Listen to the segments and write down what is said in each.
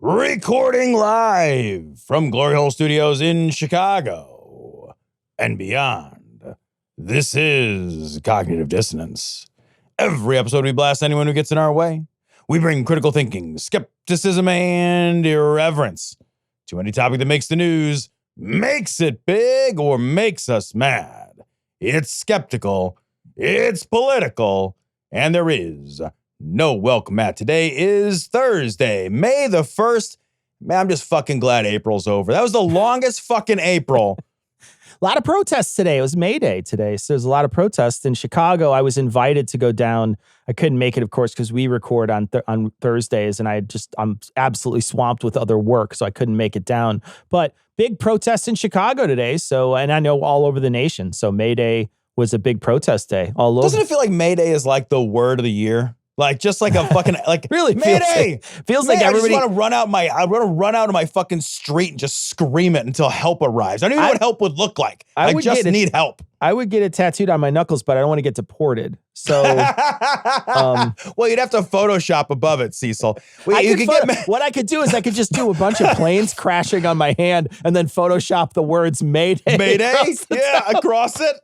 Recording live from Glory Hole Studios in Chicago and beyond. This is Cognitive Dissonance. Every episode we blast anyone who gets in our way. We bring critical thinking, skepticism, and irreverence to any topic that makes the news, makes it big, or makes us mad. It's skeptical, it's political, and there is no welcome mat. Today is Thursday, May the 1st. Man, I'm just fucking glad April's over. That was the longest fucking April. A lot of protests today. It was May Day today, so there's a lot of protests in Chicago. I was invited to go down. I couldn't make it, of course, because we record on Thursdays, and I'm absolutely swamped with other work, so I couldn't make it down. But big protests in Chicago today. So, and I know all over the nation. So May Day was a big protest day all over. Doesn't it feel like May Day is like the word of the year? Like just like a fucking like really Mayday. Feels like everybody. I want to run out of my fucking street and just scream it until help arrives. I don't even know what help would look like. I just need help. I would get it tattooed on my knuckles, but I don't want to get deported. So, well, you'd have to Photoshop above it, Cecil. What I could do is I could just do a bunch of planes crashing on my hand and then Photoshop the words Mayday. Mayday? Across it.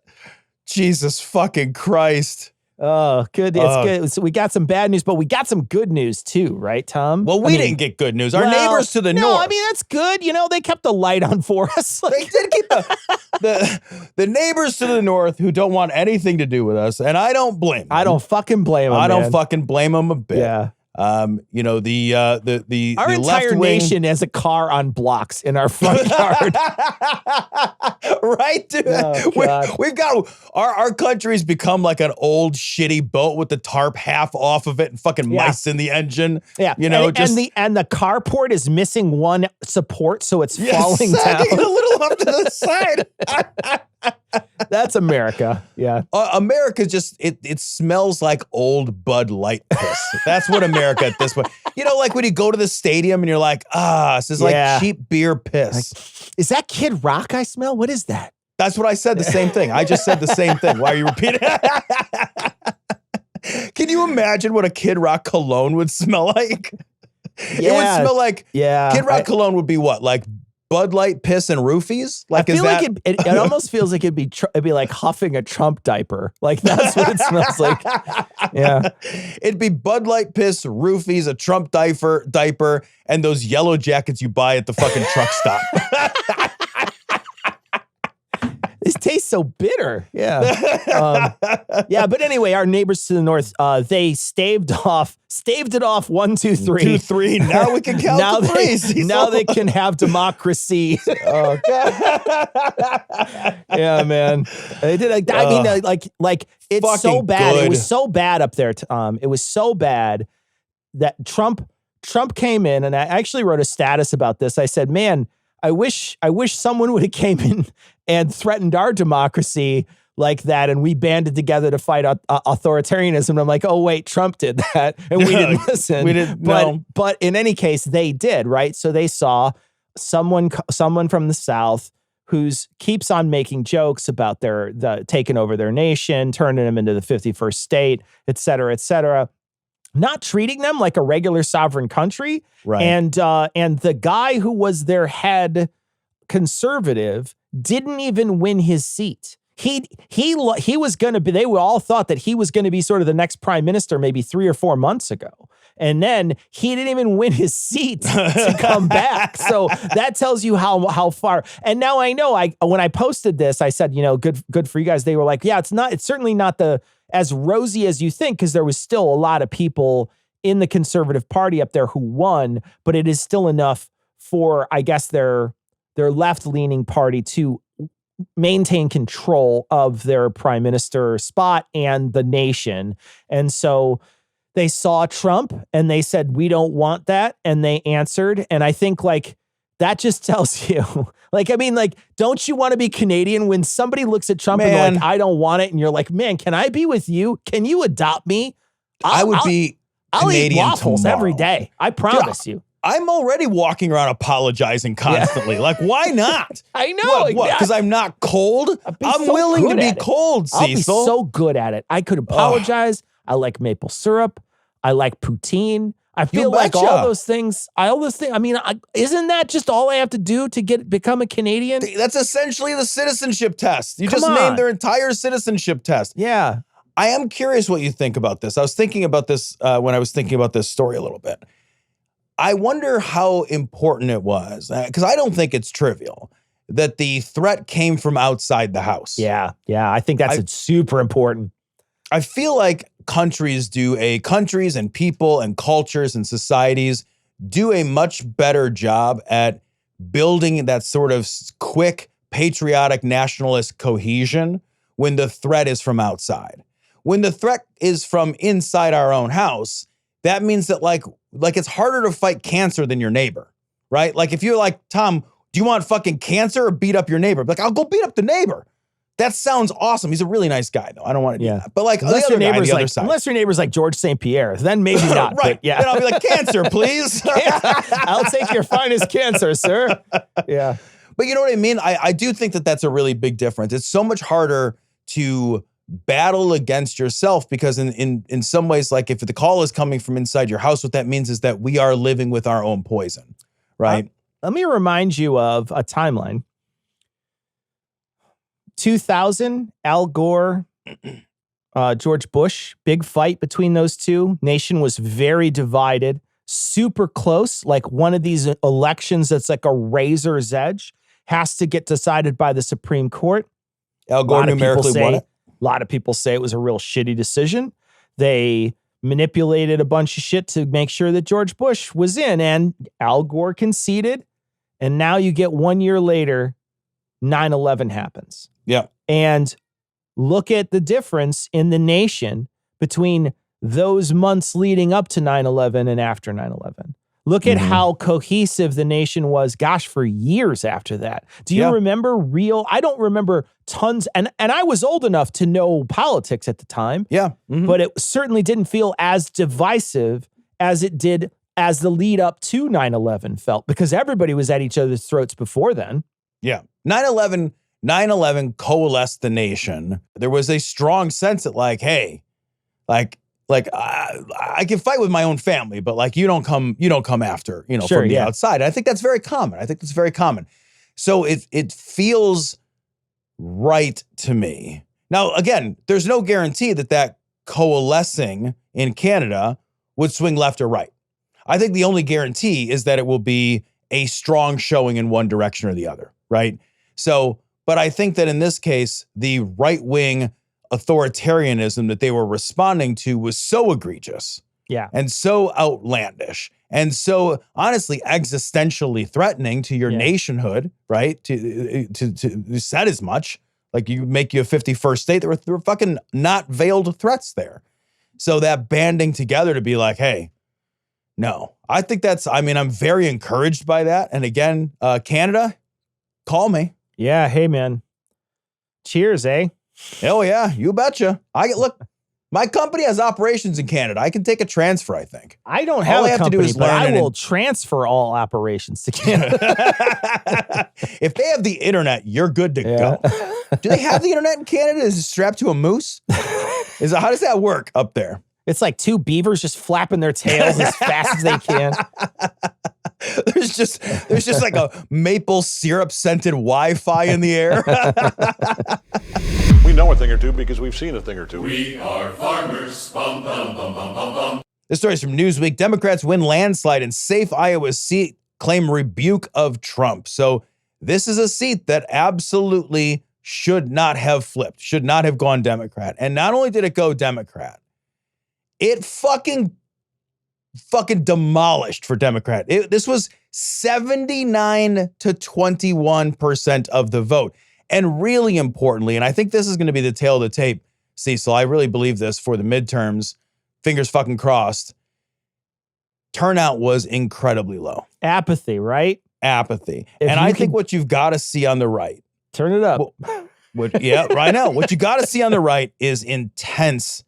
Jesus fucking Christ. Oh, good. It's good. So we got some bad news, but we got some good news too, right, Tom? Well, we didn't get good news. Our neighbors to the north. No, I mean, that's good. You know, they kept the light on for us. They did keep the neighbors to the north who don't want anything to do with us, and I don't blame them. I don't fucking blame them. I don't fucking blame them a bit. Yeah. You know, our entire nation has a car on blocks in our front yard. Right, dude? Oh, we've got our country's become like an old shitty boat with the tarp half off of it and fucking mice in the engine. Yeah, you know, and the carport is missing one support, so it's falling down a little up to the side. That's America. Yeah. America just, it smells like old Bud Light piss. That's what America at this point. You know, like when you go to the stadium and you're like, this is like cheap beer piss. Like, is that Kid Rock I smell? What is that? That's what I said, the same thing. I just said the same thing. Why are you repeating? Can you imagine what a Kid Rock cologne would smell like? Yeah. It would smell like, Kid Rock cologne would be what? Like Bud Light piss and roofies? Like, I feel like it almost feels like it'd be like huffing a Trump diaper. Like that's what it smells like. Yeah. It'd be Bud Light piss, roofies, a Trump diaper, and those yellow jackets you buy at the fucking truck stop. This tastes so bitter. Yeah. But anyway, our neighbors to the north, they staved it off 1, 2, 3. 2, 3. Now we can count the threes. Now they can have democracy. Oh, God. Yeah, man. They did. I mean, like it's so bad. Good. It was so bad up there. It was so bad that Trump came in, and I actually wrote a status about this. I said, man, I wish someone would have came in and threatened our democracy like that, and we banded together to fight authoritarianism. And I'm like, oh wait, Trump did that, and we didn't listen. We didn't. But in any case, they did, right? So they saw someone from the South who keeps on making jokes about the taking over their nation, turning them into the 51st state, et cetera, not treating them like a regular sovereign country. Right. And the guy who was their head conservative didn't even win his seat. He was going to be, they all thought that he was going to be sort of the next prime minister maybe 3 or 4 months ago. And then he didn't even win his seat to come back. So that tells you how far. And now I know when I posted this, I said, you know, good for you guys. They were like, yeah, it's certainly not as rosy as you think, because there was still a lot of people in the Conservative Party up there who won, but it is still enough for, I guess, their left-leaning party to maintain control of their prime minister spot and the nation. And so they saw Trump and they said, we don't want that. And they answered. And I think like that just tells you, like, I mean, like, don't you want to be Canadian when somebody looks at Trump and they're like, I don't want it. And you're like, man, can I be with you? Can you adopt me? I'll eat waffles tomorrow. Every day. I promise you. I'm already walking around apologizing constantly. Yeah. Like, why not? I know. What? Because I'm not cold? I'm willing to be cold, Cecil. I'll be so good at it. I could apologize. I like maple syrup. I like poutine. I feel like all those things, I mean, isn't that just all I have to do to become a Canadian? That's essentially the citizenship test. You just named their entire citizenship test. Yeah. I am curious what you think about this. I was thinking about this when I was thinking about this story a little bit. I wonder how important it was, because I don't think it's trivial that the threat came from outside the house. Yeah. I think that's super important. I feel like countries and people and cultures and societies do a much better job at building that sort of quick, patriotic, nationalist cohesion when the threat is from outside. When the threat is from inside our own house, that means that like it's harder to fight cancer than your neighbor, right? Like if you're like, Tom, do you want fucking cancer or beat up your neighbor? Like, I'll go beat up the neighbor. That sounds awesome. He's a really nice guy, though. I don't want to do that. But like unless your neighbor's like George St. Pierre, then maybe not. Right. But yeah. Then I'll be like, cancer, please. I'll take your finest cancer, sir. Yeah. But you know what I mean? I do think that that's a really big difference. It's so much harder to battle against yourself because in some ways, like if the call is coming from inside your house, what that means is that we are living with our own poison, right? Let me remind you of a timeline. 2000, Al Gore, George Bush, big fight between those two. Nation was very divided, super close, like one of these elections that's like a razor's edge, has to get decided by the Supreme Court. Al Gore numerically won it. A lot of people say it was a real shitty decision. They manipulated a bunch of shit to make sure that George Bush was in, and Al Gore conceded. And now you get 1 year later, 9/11 happens. Yeah. And look at the difference in the nation between those months leading up to 9/11 and after 9/11. Look at how cohesive the nation was, gosh, for years after that. Do you remember I don't remember tons, and I was old enough to know politics at the time. Yeah. But it certainly didn't feel as divisive as it did as the lead up to 9/11 felt, because everybody was at each other's throats before then. Yeah. 9/11 coalesced the nation. There was a strong sense that like, hey, I can fight with my own family, but like you don't come after, from the outside. I think that's very common. So it feels right to me. Now, again, there's no guarantee that coalescing in Canada would swing left or right. I think the only guarantee is that it will be a strong showing in one direction or the other, right? So, but I think that in this case, the right-wing authoritarianism that they were responding to was so egregious, and so outlandish, and so honestly existentially threatening to your nationhood, right? To said as much, like you make you a 51st state. There were fucking not veiled threats there. So that banding together to be like, hey, no, I think I'm very encouraged by that. And again, Canada, call me. Yeah. Hey, man. Cheers, eh? Hell yeah, you betcha. Look, my company has operations in Canada. I can take a transfer, I think. I don't have a company, but I will transfer all operations to Canada. If they have the internet, you're good to go. Do they have the internet in Canada? Is it strapped to a moose? How does that work up there? It's like two beavers just flapping their tails as fast as they can. There's just like a maple syrup scented Wi-Fi in the air. We know a thing or two because we've seen a thing or two. We are farmers. Bum, bum, bum, bum, bum, bum. This story is from Newsweek. Democrats win landslide in safe Iowa seat, claim rebuke of Trump. So this is a seat that absolutely should not have flipped, should not have gone Democrat. And not only did it go Democrat, it fucking demolished for Democrat. This was 79 to 21% of the vote. And really importantly, and I think this is going to be the tail of the tape, Cecil, I really believe this for the midterms, fingers fucking crossed, turnout was incredibly low. Apathy, right? Apathy. And I think what you've got to see on the right. Turn it up. Right now. What you got to see on the right is intense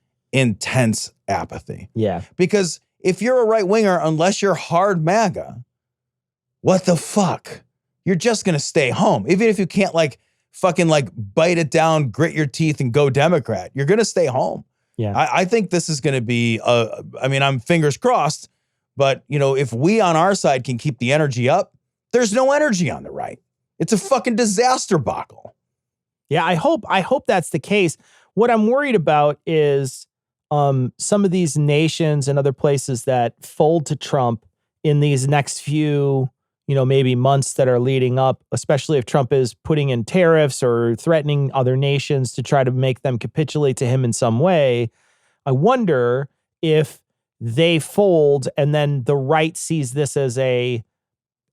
apathy. Yeah. Because if you're a right winger, unless you're hard MAGA, what the fuck? You're just going to stay home. Even if you can't fucking bite it down, grit your teeth and go Democrat, you're going to stay home. Yeah. I think this is going to be, I'm fingers crossed, But, if we on our side can keep the energy up, there's no energy on the right. It's a fucking disaster buckle. Yeah, I hope that's the case. What I'm worried about is some of these nations and other places that fold to Trump in these next few, maybe months that are leading up, especially if Trump is putting in tariffs or threatening other nations to try to make them capitulate to him in some way. I wonder if they fold and then the right sees this as a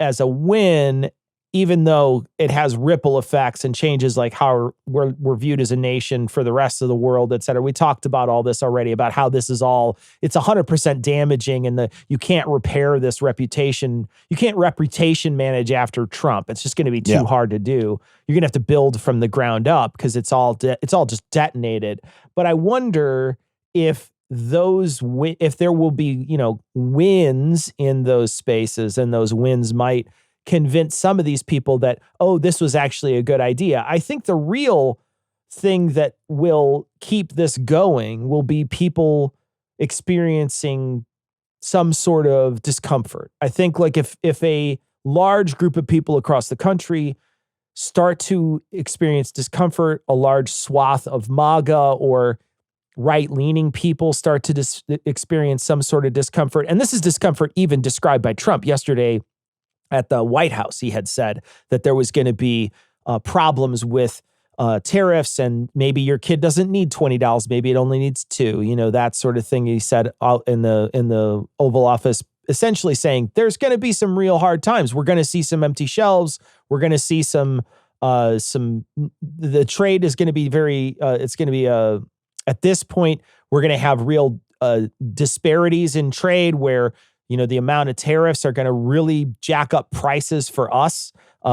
win, even though it has ripple effects and changes like how we're viewed as a nation for the rest of the world, et cetera. We talked about all this already, about how this is it's 100% damaging, and you can't repair this reputation. You can't reputation manage after Trump. It's just going to be too hard to do. You're going to have to build from the ground up because it's all just detonated. But I wonder if there will be, wins in those spaces, and those wins might convince some of these people that, this was actually a good idea. I think the real thing that will keep this going will be people experiencing some sort of discomfort. I think like if a large group of people across the country start to experience discomfort, a large swath of MAGA or right-leaning people start to experience some sort of discomfort, and this is discomfort even described by Trump yesterday at the White House. He had said that there was going to be problems with tariffs, and maybe your kid doesn't need $20, maybe it only needs $2. That sort of thing. He said out in the Oval Office, essentially saying there's going to be some real hard times. We're going to see some empty shelves. We're going to see the trade is going to be it's going to be at this point, we're going to have real disparities in trade where, the amount of tariffs are going to really jack up prices for us.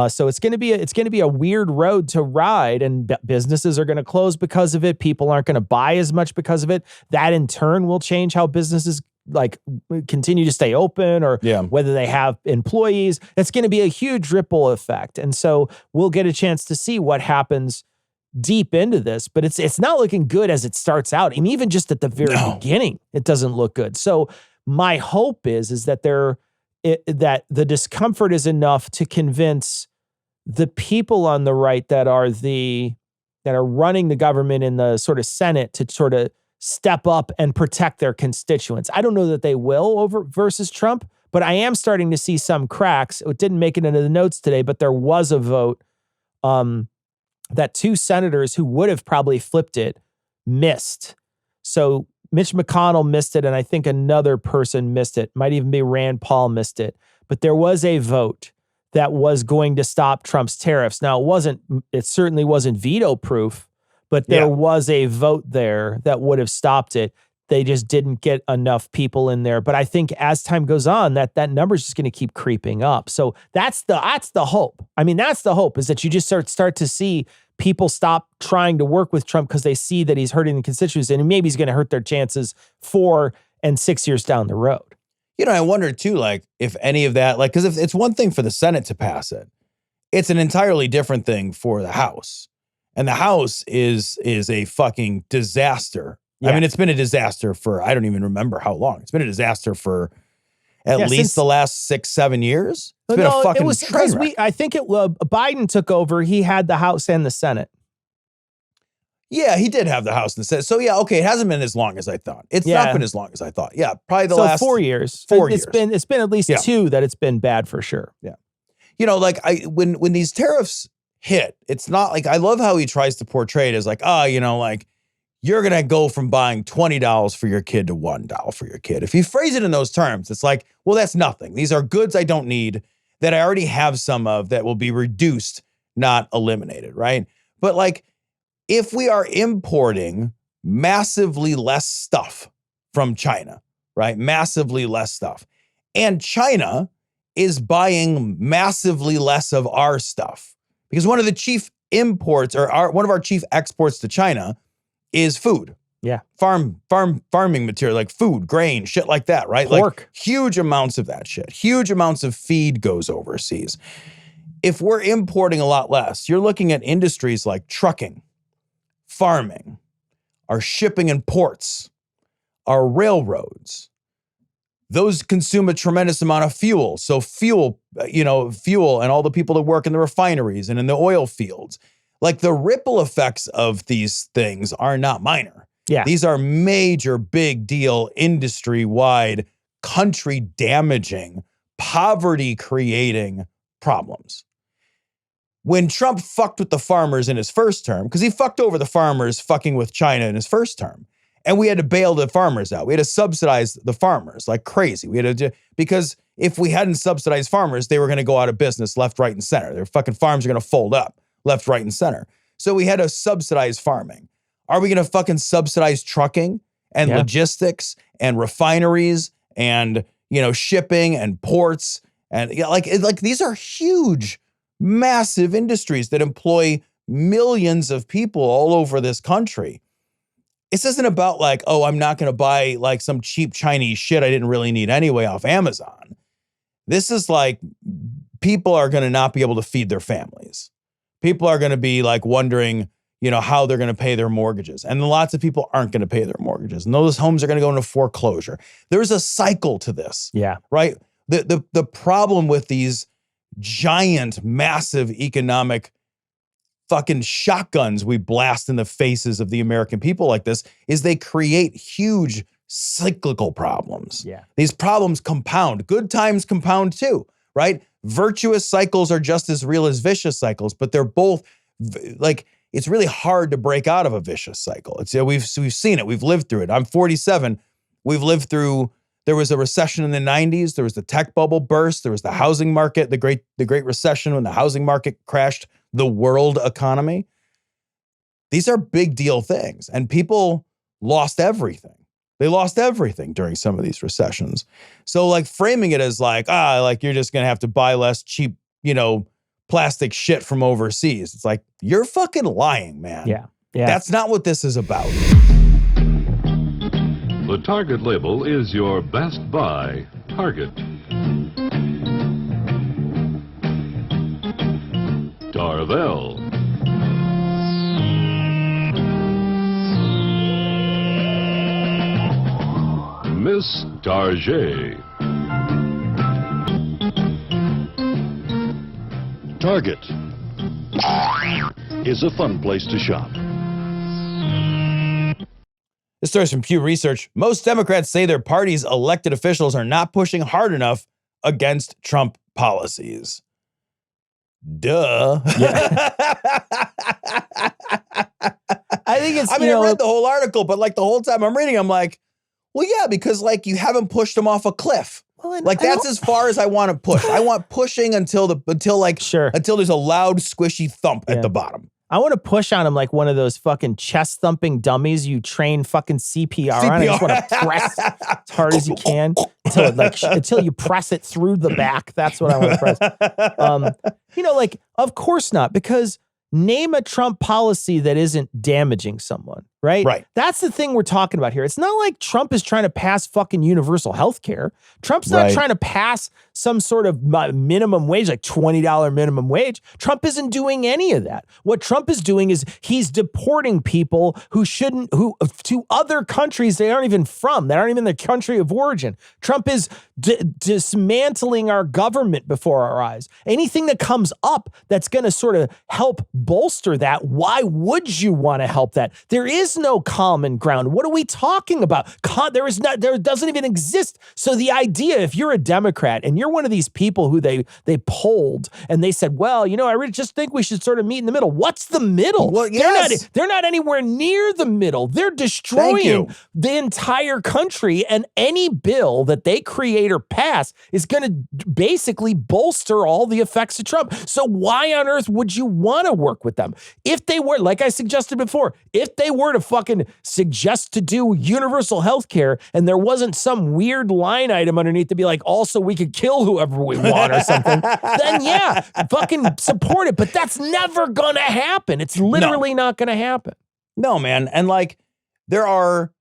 So it's going to be a weird road to ride, and businesses are going to close because of it. People aren't going to buy as much because of it. That in turn will change how businesses continue to stay open or whether they have employees. It's going to be a huge ripple effect. And so we'll get a chance to see what happens deep into this, but it's not looking good as it starts out. I mean, even just at the very beginning, it doesn't look good. So my hope is that that the discomfort is enough to convince the people on the right that are running the government in the sort of Senate to sort of step up and protect their constituents. I don't know that they will versus Trump, but I am starting to see some cracks. It didn't make it into the notes today, but there was a vote that 2 senators who would have probably flipped it missed. So Mitch McConnell missed it, and I think another person missed it. Might even be Rand Paul missed it. But there was a vote that was going to stop Trump's tariffs. Now, it certainly wasn't veto-proof, but there was a vote there that would have stopped it. They just didn't get enough people in there. But I think as time goes on, that number is just going to keep creeping up. So that's the hope. I mean, that's the hope, is that you just start to see people stop trying to work with Trump because they see that he's hurting the constituents, and maybe he's going to hurt their chances 4 and 6 years down the road. I wonder too, if any of that, because if it's one thing for the Senate to pass it, it's an entirely different thing for the House. And the House is a fucking disaster. Yeah. I mean, it's been a disaster for, I don't even remember how long. It's been a disaster for at least the last 6-7 years. It's been a fucking train wreck. I think Biden took over. He had the House and the Senate. Yeah, he did have the House and the Senate. So it hasn't been as long as I thought. It's not been as long as I thought. Yeah, probably the last 4 years. 4 years. It's been at least 2 that it's been bad for sure. Yeah. When these tariffs hit, it's not I love how he tries to portray it as you're going to go from buying $20 for your kid to $1 for your kid. If you phrase it in those terms, it's well, that's nothing. These are goods I don't need that I already have some of that will be reduced, not eliminated, right? But if we are importing massively less stuff from China, right? Massively less stuff. And China is buying massively less of our stuff because one of the chief imports one of our chief exports to China is food. Yeah. Farming material, like food, grain, shit like that, right? Pork. Huge amounts of that shit. Huge amounts of feed goes overseas. If we're importing a lot less, you're looking at industries like trucking, farming, our shipping and ports, our railroads. those consume a tremendous amount of fuel. So fuel and all the people that work in the refineries and in the oil fields, like the ripple effects of these things are not minor. Yeah. These are major, big deal, industry-wide, country-damaging, poverty-creating problems. When Trump fucked with the farmers in his first term, because he fucked over the farmers fucking with China in his first term, and we had to bail the farmers out. We had to subsidize the farmers like crazy. Because if we hadn't subsidized farmers, they were going to go out of business left, right, and center. Their fucking farms are going to fold up left, right, and center. So we had to subsidize farming. Are we going to fucking subsidize trucking and logistics and refineries and, shipping and ports? And these are huge, massive industries that employ millions of people all over this country. This isn't about like, oh, I'm not going to buy like some cheap Chinese shit I didn't really need anyway off Amazon. This is like people are going to not be able to feed their families. People are going to be like wondering, how they're going to pay their mortgages. And lots of people aren't going to pay their mortgages. And those homes are going to go into foreclosure. There's a cycle to this. Yeah. Right? The problem with these giant, massive economic fucking shotguns we blast in the faces of the American people like this is they create huge cyclical problems. Yeah. These problems compound. Good times compound too, right? Virtuous cycles are just as real as vicious cycles, but they're both like, it's really hard to break out of a vicious cycle. We've seen it. We've lived through it. I'm 47. We've lived through, there was a recession in the 90s. There was the tech bubble burst. There was the housing market, the Great Recession when the housing market crashed the world economy. These are big deal things. And people lost everything. They lost everything during some of these recessions. So like framing it as like you're just going to have to buy less cheap, plastic shit from overseas. It's like, you're fucking lying, man. Yeah. Yeah. That's not what this is about. The Target label is your best buy. Target. Darvel. Miss Target. Target is a fun place to shop. This story is from Pew Research. Most Democrats say their party's elected officials are not pushing hard enough against Trump policies. Duh. Yeah. I think it's, I read the whole article, but like the whole time I'm reading, I'm like, well, yeah, because like you haven't pushed them off a cliff. Well, like that's as far as I want to push. I want pushing until there's a loud squishy thump at the bottom. I want to push on him like one of those fucking chest thumping dummies you train fucking CPR on. I just want to press as hard as you can until you press it through the back. That's what I want to press. Of course not, because name a Trump policy that isn't damaging someone, right? Right. That's the thing we're talking about here. It's not like Trump is trying to pass fucking universal health care. Trump's not trying to pass some sort of minimum wage, like $20 minimum wage. Trump isn't doing any of that. What Trump is doing is he's deporting people who to other countries they aren't even from. They aren't even their country of origin. Trump is dismantling our government before our eyes. Anything that comes up that's going to sort of help bolster that, why would you want to help that? There is no common ground. What are we talking about? There doesn't even exist. So the idea, if you're a Democrat and you're one of these people who they polled and they said, well, I really just think we should sort of meet in the middle. What's the middle? Well, yes. They're not anywhere near the middle. They're destroying the entire country, and any bill that they create or pass is going to basically bolster all the effects of Trump. So why on earth would you want to work with them? If they were, like I suggested before, if they were to fucking suggest to do universal health care and there wasn't some weird line item underneath to be like, also we could kill whoever we want or something, then yeah, fucking support it. But that's never gonna happen. It's literally not gonna happen. No, man. And like there are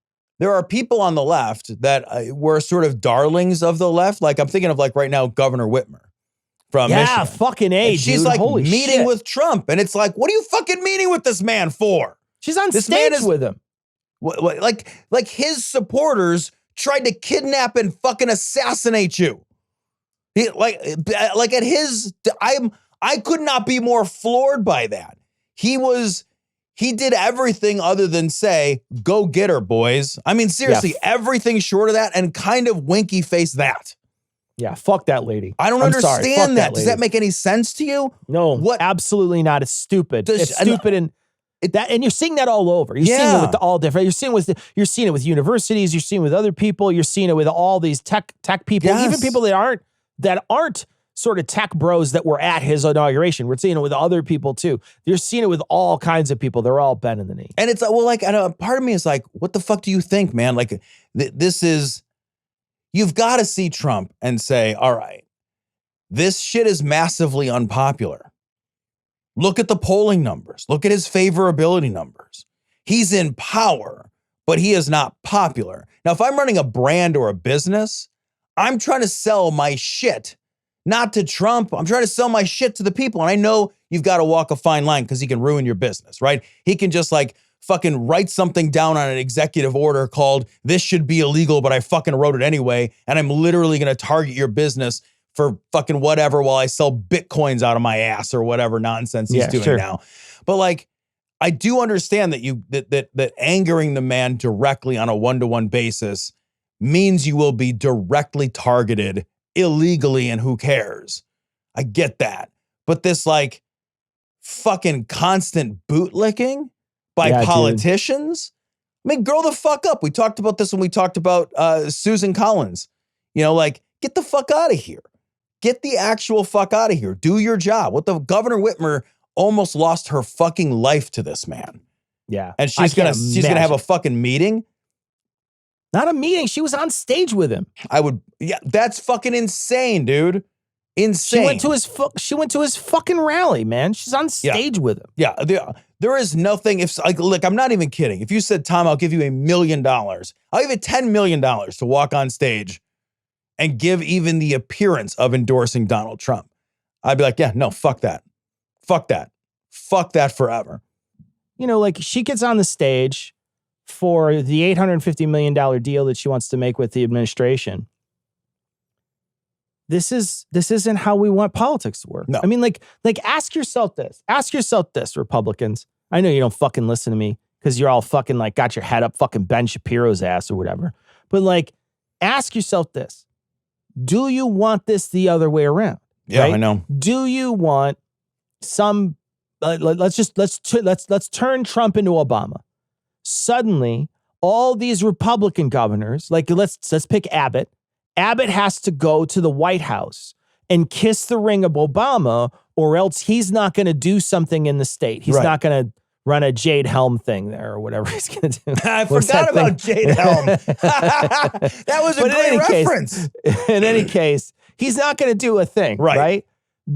people on the left that were sort of darlings of the left. Like I'm thinking of like right now, Governor Whitmer from Michigan. Fucking A, and she's dude. like Holy meeting shit. with Trump. And it's like, what are you fucking meeting with this man for? She's on This stage man is with him. like his supporters tried to kidnap and fucking assassinate you. Like at his, I could not be more floored by that. He did everything other than say, go get her, boys. I mean, seriously, everything short of that and kind of winky face that. Yeah, fuck that lady. I don't understand that. Does that make any sense to you? No, absolutely not. It's stupid. It's stupid and you're seeing that all over. You're seeing it with all different. You're seeing it with universities. You're seeing it with other people. You're seeing it with all these tech people, even people that aren't sort of tech bros that were at his inauguration. We're seeing it with other people too. You're seeing it with all kinds of people. They're all bending the knee. And it's well, like, a part of me is like, what the fuck do you think, man? Like, this is. You've got to see Trump and say, all right, this shit is massively unpopular. Look at the polling numbers. Look at his favorability numbers. He's in power, but he is not popular. Now, if I'm running a brand or a business, I'm trying to sell my shit, not to Trump. I'm trying to sell my shit to the people. And I know you've got to walk a fine line because he can ruin your business, right? He can just like fucking write something down on an executive order called this should be illegal, but I fucking wrote it anyway. And I'm literally going to target your business for fucking whatever while I sell Bitcoins out of my ass or whatever nonsense he's doing now. But like, I do understand that that angering the man directly on a one-to-one basis means you will be directly targeted illegally, and who cares? I get that. But this like fucking constant bootlicking by politicians, dude. I mean, grow the fuck up. We talked about this when we talked about Susan Collins. You know, like, get the fuck out of here. Get the actual fuck out of here. Do your job. What the Governor Whitmer almost lost her fucking life to this man. Yeah. And she's gonna have a fucking meeting. Not a meeting. She was on stage with him. That's fucking insane, dude. Insane. She went to his fucking rally, man. She's on stage with him. Yeah. There is nothing. Look, I'm not even kidding. If you said, Tom, I'll give you $1 million. I'll give you $10 million to walk on stage and give even the appearance of endorsing Donald Trump, I'd be like, yeah, no, fuck that. Fuck that. Fuck that forever. You know, like, she gets on the stage for the $850 million deal that she wants to make with the administration. This isn't how we want politics to work. No. I mean, like ask yourself this. Ask yourself this, Republicans. I know you don't fucking listen to me because you're all fucking like got your head up fucking Ben Shapiro's ass or whatever. But like, ask yourself this. Do you want this the other way around? Yeah, right? I know. Do you want some let's turn Trump into Obama. Suddenly, all these Republican governors, like let's pick Abbott. Abbott has to go to the White House and kiss the ring of Obama, or else he's not going to do something in the state. He's not going to run a Jade Helm thing there or whatever he's going to do. I forgot about Jade Helm. That was a great reference. In any case, he's not going to do a thing, right?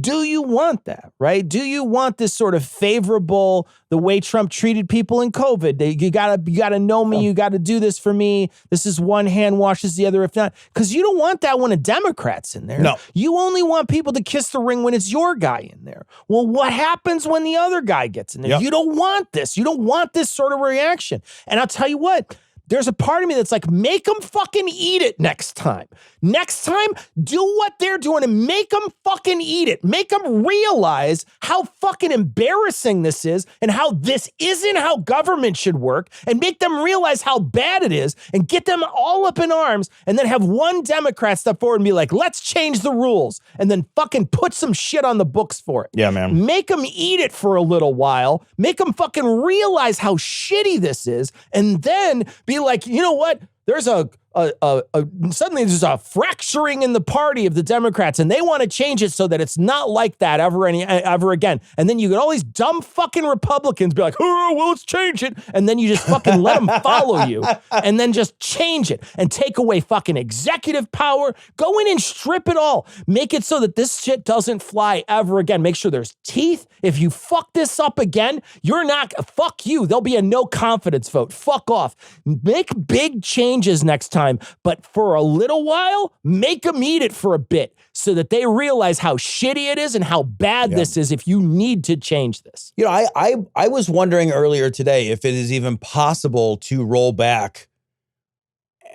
Do you want that, right? Do you want this sort of favorable, the way Trump treated people in COVID? You gotta know me. You got to do this for me. This is one hand washes the other if not. Because you don't want that when a Democrat's in there. No. You only want people to kiss the ring when it's your guy in there. Well, what happens when the other guy gets in there? Yep. You don't want this. You don't want this sort of reaction. And I'll tell you what. There's a part of me that's like, make them fucking eat it next time. Next time, do what they're doing and make them fucking eat it. Make them realize how fucking embarrassing this is and how this isn't how government should work, and make them realize how bad it is and get them all up in arms, and then have one Democrat step forward and be like, let's change the rules, and then fucking put some shit on the books for it. Yeah, man. Make them eat it for a little while. Make them fucking realize how shitty this is, and then be like, you know what? There's suddenly there's a fracturing in the party of the Democrats, and they want to change it so that it's not like that ever again. And then you get all these dumb fucking Republicans be like, oh, well, let's change it. And then you just fucking let them follow you, and then just change it and take away fucking executive power. Go in and strip it all. Make it so that this shit doesn't fly ever again. Make sure there's teeth. If you fuck this up again, fuck you. There'll be a no confidence vote. Fuck off. Make big changes next time. But for a little while, make them eat it for a bit so that they realize how shitty it is and how bad this is if you need to change this. You know, I was wondering earlier today if it is even possible to roll back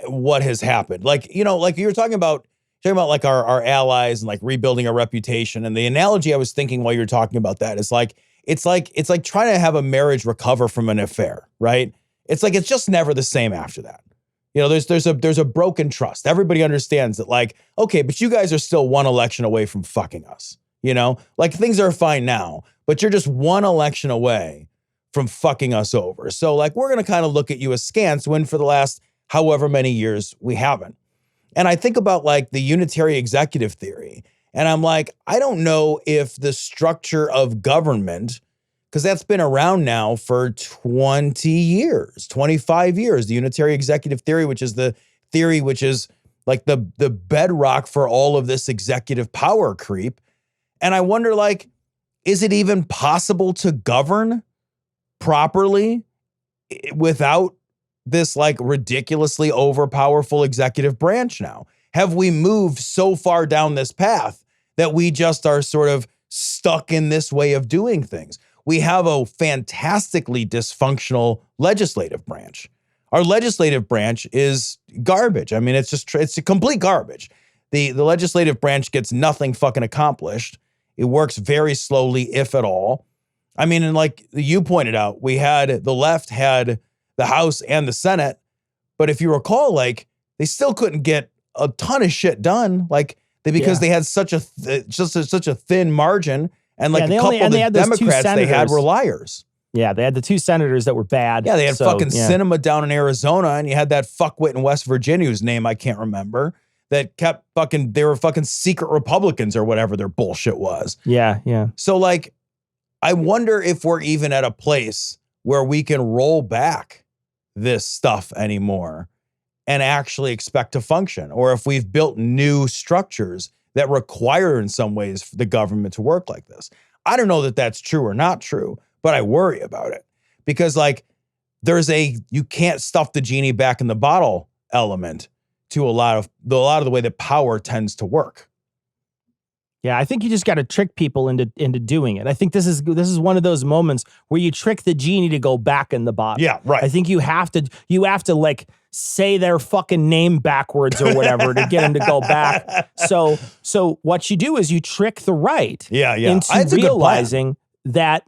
what has happened. Like, you know, like you were talking about like our allies and like rebuilding our reputation. And the analogy I was thinking while you were talking about that is like, it's like trying to have a marriage recover from an affair, right? It's like, it's just never the same after that. You know, there's a broken trust. Everybody understands that, like, okay, but you guys are still one election away from fucking us. You know, like things are fine now, but you're just one election away from fucking us over. So like, we're going to kind of look at you askance when for the last however many years we haven't. And I think about like the unitary executive theory. And I'm like, I don't know if the structure of government, because that's been around now for 20 years, 25 years, the unitary executive theory, which is the theory which is like the bedrock for all of this executive power creep. And I wonder, like, is it even possible to govern properly without this like ridiculously overpowerful executive branch now? Have we moved so far down this path that we just are sort of stuck in this way of doing things? We have a fantastically dysfunctional legislative branch. Our legislative branch is garbage. I mean, it's a complete garbage. The legislative branch gets nothing fucking accomplished. It works very slowly, if at all. I mean, and like you pointed out, the left had the House and the Senate, but if you recall, like they still couldn't get a ton of shit done, like because they had such a thin margin. And like a couple of the Democrats they had were liars. Yeah, they had the two senators that were bad. Yeah, they had fucking Sinema down in Arizona, and you had that fuckwit in West Virginia whose name I can't remember that kept they were fucking secret Republicans or whatever their bullshit was. Yeah, yeah. So like, I wonder if we're even at a place where we can roll back this stuff anymore and actually expect to function, or if we've built new structures that require in some ways the government to work like this. I don't know that that's true or not true, but I worry about it because like you can't stuff the genie back in the bottle element to a lot of the way that power tends to work. Yeah, I think you just got to trick people into doing it. I think this is one of those moments where you trick the genie to go back in the bottle. Yeah, right. I think you have to like say their fucking name backwards or whatever to get them to go back. So what you do is you trick the right into realizing that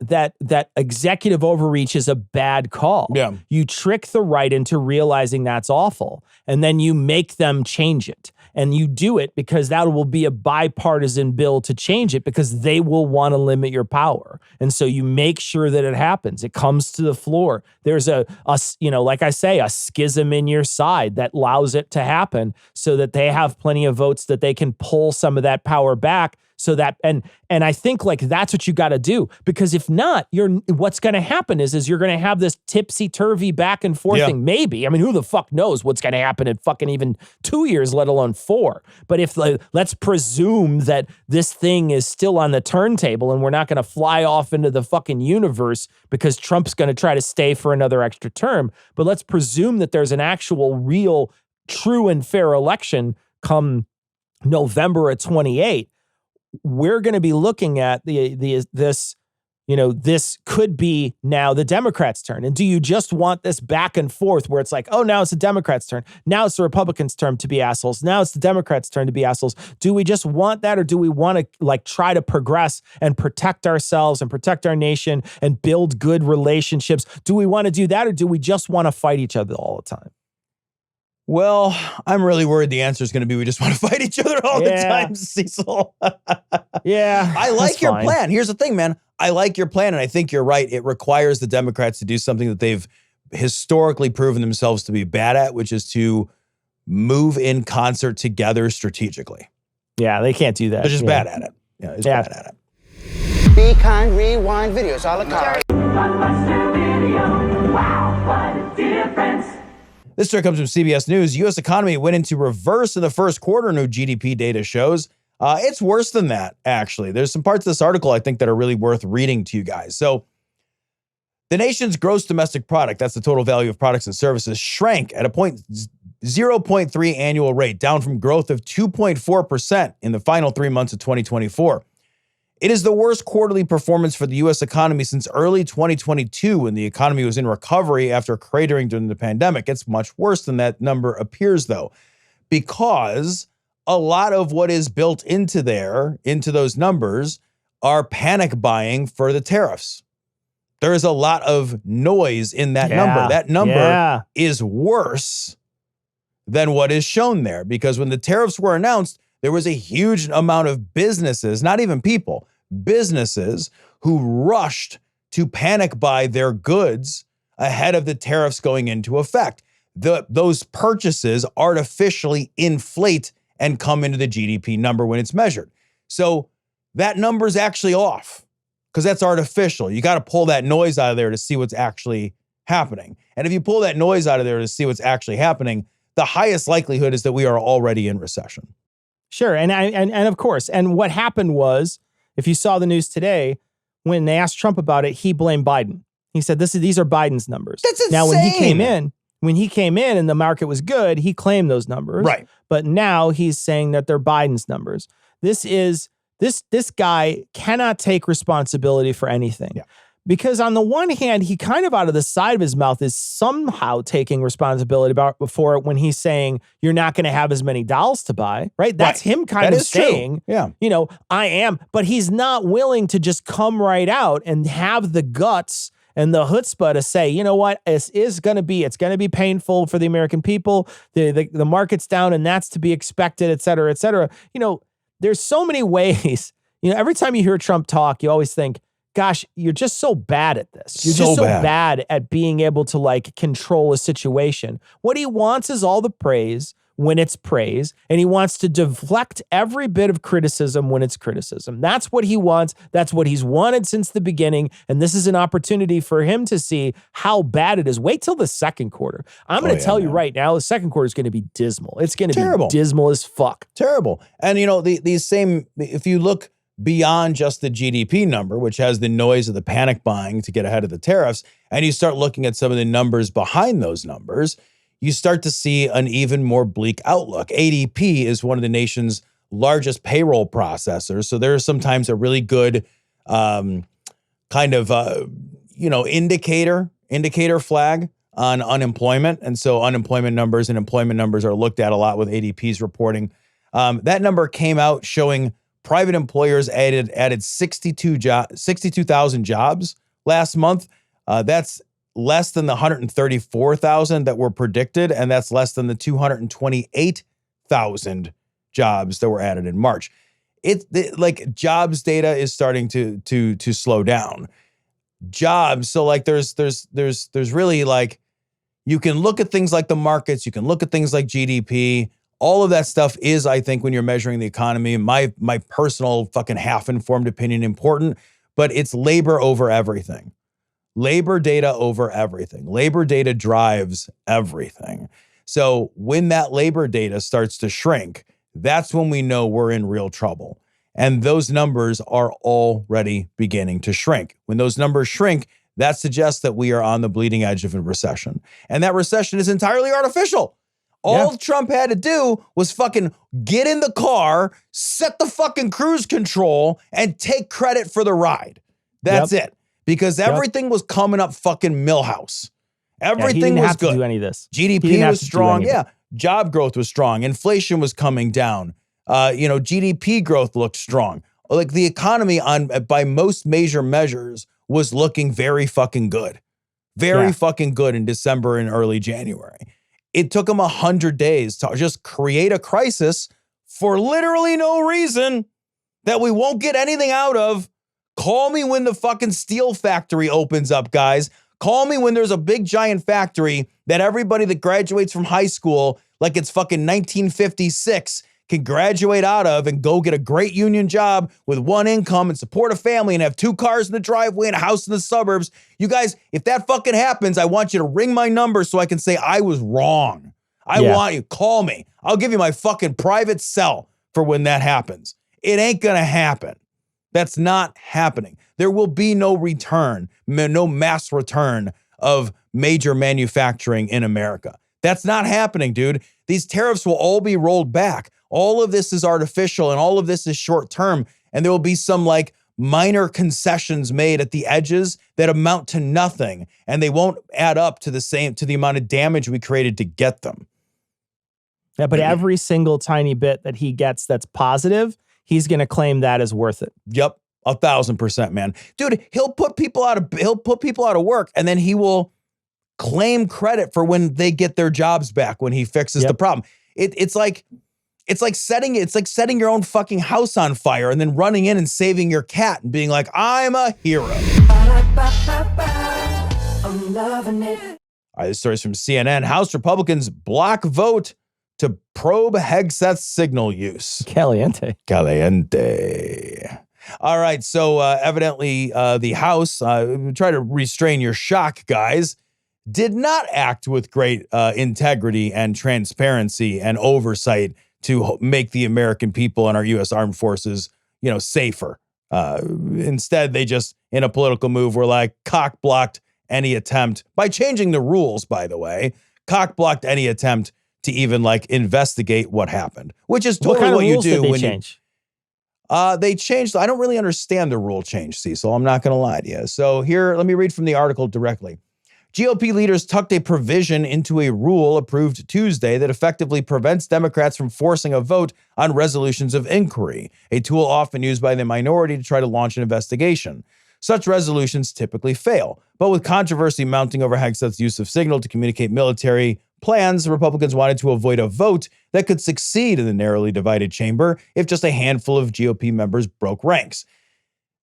executive overreach is a bad call. Yeah. You trick the right into realizing that's awful, and then you make them change it. And you do it because that will be a bipartisan bill to change it because they will want to limit your power. And so you make sure that it happens. It comes to the floor. There's like I say, a schism in your side that allows it to happen so that they have plenty of votes that they can pull some of that power back. So that, and I think like that's what you got to do, because if not, what's going to happen is you're going to have this tipsy-turvy back and forth thing. Maybe, I mean, who the fuck knows what's going to happen in fucking even 2 years, let alone 4. But if let's presume that this thing is still on the turntable and we're not going to fly off into the fucking universe because Trump's going to try to stay for another extra term. But let's presume that there's an actual, real, true and fair election come November of 28. We're going to be looking at this could be now the Democrats' turn. And do you just want this back and forth where it's like, oh, now it's the Democrats' turn. Now it's the Republicans' turn to be assholes. Now it's the Democrats' turn to be assholes. Do we just want that, or do we want to like try to progress and protect ourselves and protect our nation and build good relationships? Do we want to do that, or do we just want to fight each other all the time? Well, I'm really worried the answer is going to be we just want to fight each other all the time, Cecil. Yeah. I like your plan. Here's the thing, man. I like your plan, and I think you're right. It requires the Democrats to do something that they've historically proven themselves to be bad at, which is to move in concert together strategically. Yeah, they can't do that. They're just bad at it. Yeah, they're just bad at it. Be kind, rewind videos, a la carte. Wow, what a difference. This story comes from CBS News. U.S. economy went into reverse in the first quarter, new GDP data shows. It's worse than that, actually. There's some parts of this article I think that are really worth reading to you guys. So the nation's gross domestic product, that's the total value of products and services, shrank at a 0.3 annual rate, down from growth of 2.4% in the final 3 months of 2024. It is the worst quarterly performance for the U.S. economy since early 2022, when the economy was in recovery after cratering during the pandemic. It's much worse than that number appears, though, because a lot of what is built into those numbers, are panic buying for the tariffs. There is a lot of noise in that number. That number is worse than what is shown there, because when the tariffs were announced, there was a huge amount of businesses, not even people, businesses who rushed to panic buy their goods ahead of the tariffs going into effect. Those purchases artificially inflate and come into the GDP number when it's measured. So that number is actually off because that's artificial. You got to pull that noise out of there to see what's actually happening. And if you pull that noise out of there to see what's actually happening, the highest likelihood is that we are already in recession. Sure. And of course, and what happened was, if you saw the news today, when they asked Trump about it, he blamed Biden. He said, these are Biden's numbers. That's insane. Now, when he came in and the market was good, he claimed those numbers. Right. But now he's saying that they're Biden's numbers. This guy cannot take responsibility for anything. Yeah. Because on the one hand, he kind of out of the side of his mouth is somehow taking responsibility for it when he's saying you're not going to have as many dolls to buy, right? That's him kind of saying, I am, but he's not willing to just come right out and have the guts and the chutzpah to say, you know what, it's going to be painful for the American people. The market's down and that's to be expected, et cetera, et cetera. There's so many ways, every time you hear Trump talk, you always think, gosh, you're just so bad at this. You're just so bad at being able to control a situation. What he wants is all the praise when it's praise, and he wants to deflect every bit of criticism when it's criticism. That's what he wants. That's what he's wanted since the beginning, and this is an opportunity for him to see how bad it is. Wait till the second quarter. I'm going to tell you right now, the second quarter is going to be dismal. It's going to be dismal as fuck. Terrible. And if you look beyond just the GDP number, which has the noise of the panic buying to get ahead of the tariffs, and you start looking at some of the numbers behind those numbers, you start to see an even more bleak outlook. ADP is one of the nation's largest payroll processors, so there's sometimes a really good indicator flag on unemployment, and so unemployment numbers and employment numbers are looked at a lot with ADP's reporting. That number came out showing private employers added 62,000 jobs last month. That's less than the 134,000 that were predicted, and that's less than the 228,000 jobs that were added in March. Jobs data is starting to slow down. Jobs, so there's really you can look at things like the markets, you can look at things like GDP. All of that stuff is, I think, when you're measuring the economy, my personal fucking half-informed opinion, important, but it's labor over everything. Labor data over everything. Labor data drives everything. So when that labor data starts to shrink, that's when we know we're in real trouble. And those numbers are already beginning to shrink. When those numbers shrink, that suggests that we are on the bleeding edge of a recession. And that recession is entirely artificial. All Trump had to do was fucking get in the car, set the fucking cruise control, and take credit for the ride. That's it. Because everything was coming up fucking Millhouse. Everything was good. To do any of this. GDP was strong. Job growth was strong. Inflation was coming down. GDP growth looked strong. The economy by most major measures was looking very fucking good. Very fucking good in December and early January. It took them 100 days to just create a crisis for literally no reason that we won't get anything out of. Call me when the fucking steel factory opens up, guys. Call me when there's a big giant factory that everybody that graduates from high school, like it's fucking 1956, can graduate out of and go get a great union job with one income and support a family and have 2 cars in the driveway and a house in the suburbs. You guys, if that fucking happens, I want you to ring my number so I can say I was wrong. I want you, call me. I'll give you my fucking private cell for when that happens. It ain't gonna happen. That's not happening. There will be no return, no mass return of major manufacturing in America. That's not happening, dude. These tariffs will all be rolled back. All of this is artificial and all of this is short term. And there will be some minor concessions made at the edges that amount to nothing, and they won't add up to the amount of damage we created to get them. Yeah, but every single tiny bit that he gets that's positive, he's going to claim that is worth it. Yep, 1,000%, man. Dude, he'll put people out of work, and then he will claim credit for when they get their jobs back when he fixes the problem. It's like setting your own fucking house on fire and then running in and saving your cat and being like, I'm a hero. I'm loving it. All right, this story's from CNN. House Republicans block vote to probe Hegseth's signal use. Caliente. All right, so evidently the House, try to restrain your shock, guys, did not act with great integrity and transparency and oversight to make the American people and our U.S. Armed Forces, safer. Instead, they just, in a political move, were like cock-blocked any attempt, by changing the rules, by the way, cock-blocked any attempt to even investigate what happened, which is totally what you do when change? They changed. I don't really understand the rule change, Cecil. I'm not going to lie to you. So here, let me read from the article directly. GOP leaders tucked a provision into a rule approved Tuesday that effectively prevents Democrats from forcing a vote on resolutions of inquiry, a tool often used by the minority to try to launch an investigation. Such resolutions typically fail, but with controversy mounting over Hegseth's use of signal to communicate military plans, Republicans wanted to avoid a vote that could succeed in the narrowly divided chamber if just a handful of GOP members broke ranks.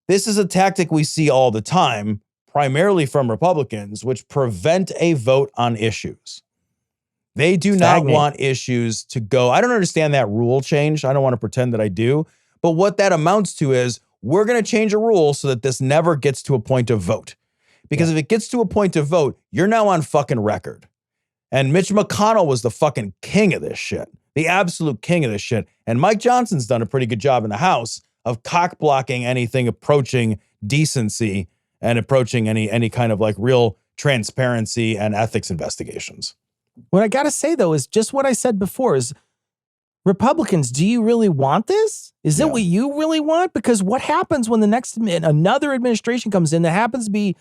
This is a tactic we see all the time, primarily from Republicans, which prevent a vote on issues. They do not want issues to go. I don't understand that rule change. I don't want to pretend that I do. But what that amounts to is we're going to change a rule so that this never gets to a point of vote. Because if it gets to a point of vote, you're now on fucking record. And Mitch McConnell was the fucking king of this shit. The absolute king of this shit. And Mike Johnson's done a pretty good job in the House of cock-blocking anything approaching decency and approaching any kind of real transparency and ethics investigations. What I got to say, though, is just what I said before is Republicans, do you really want this? Is it what you really want? Because what happens when another administration comes in that happens to be,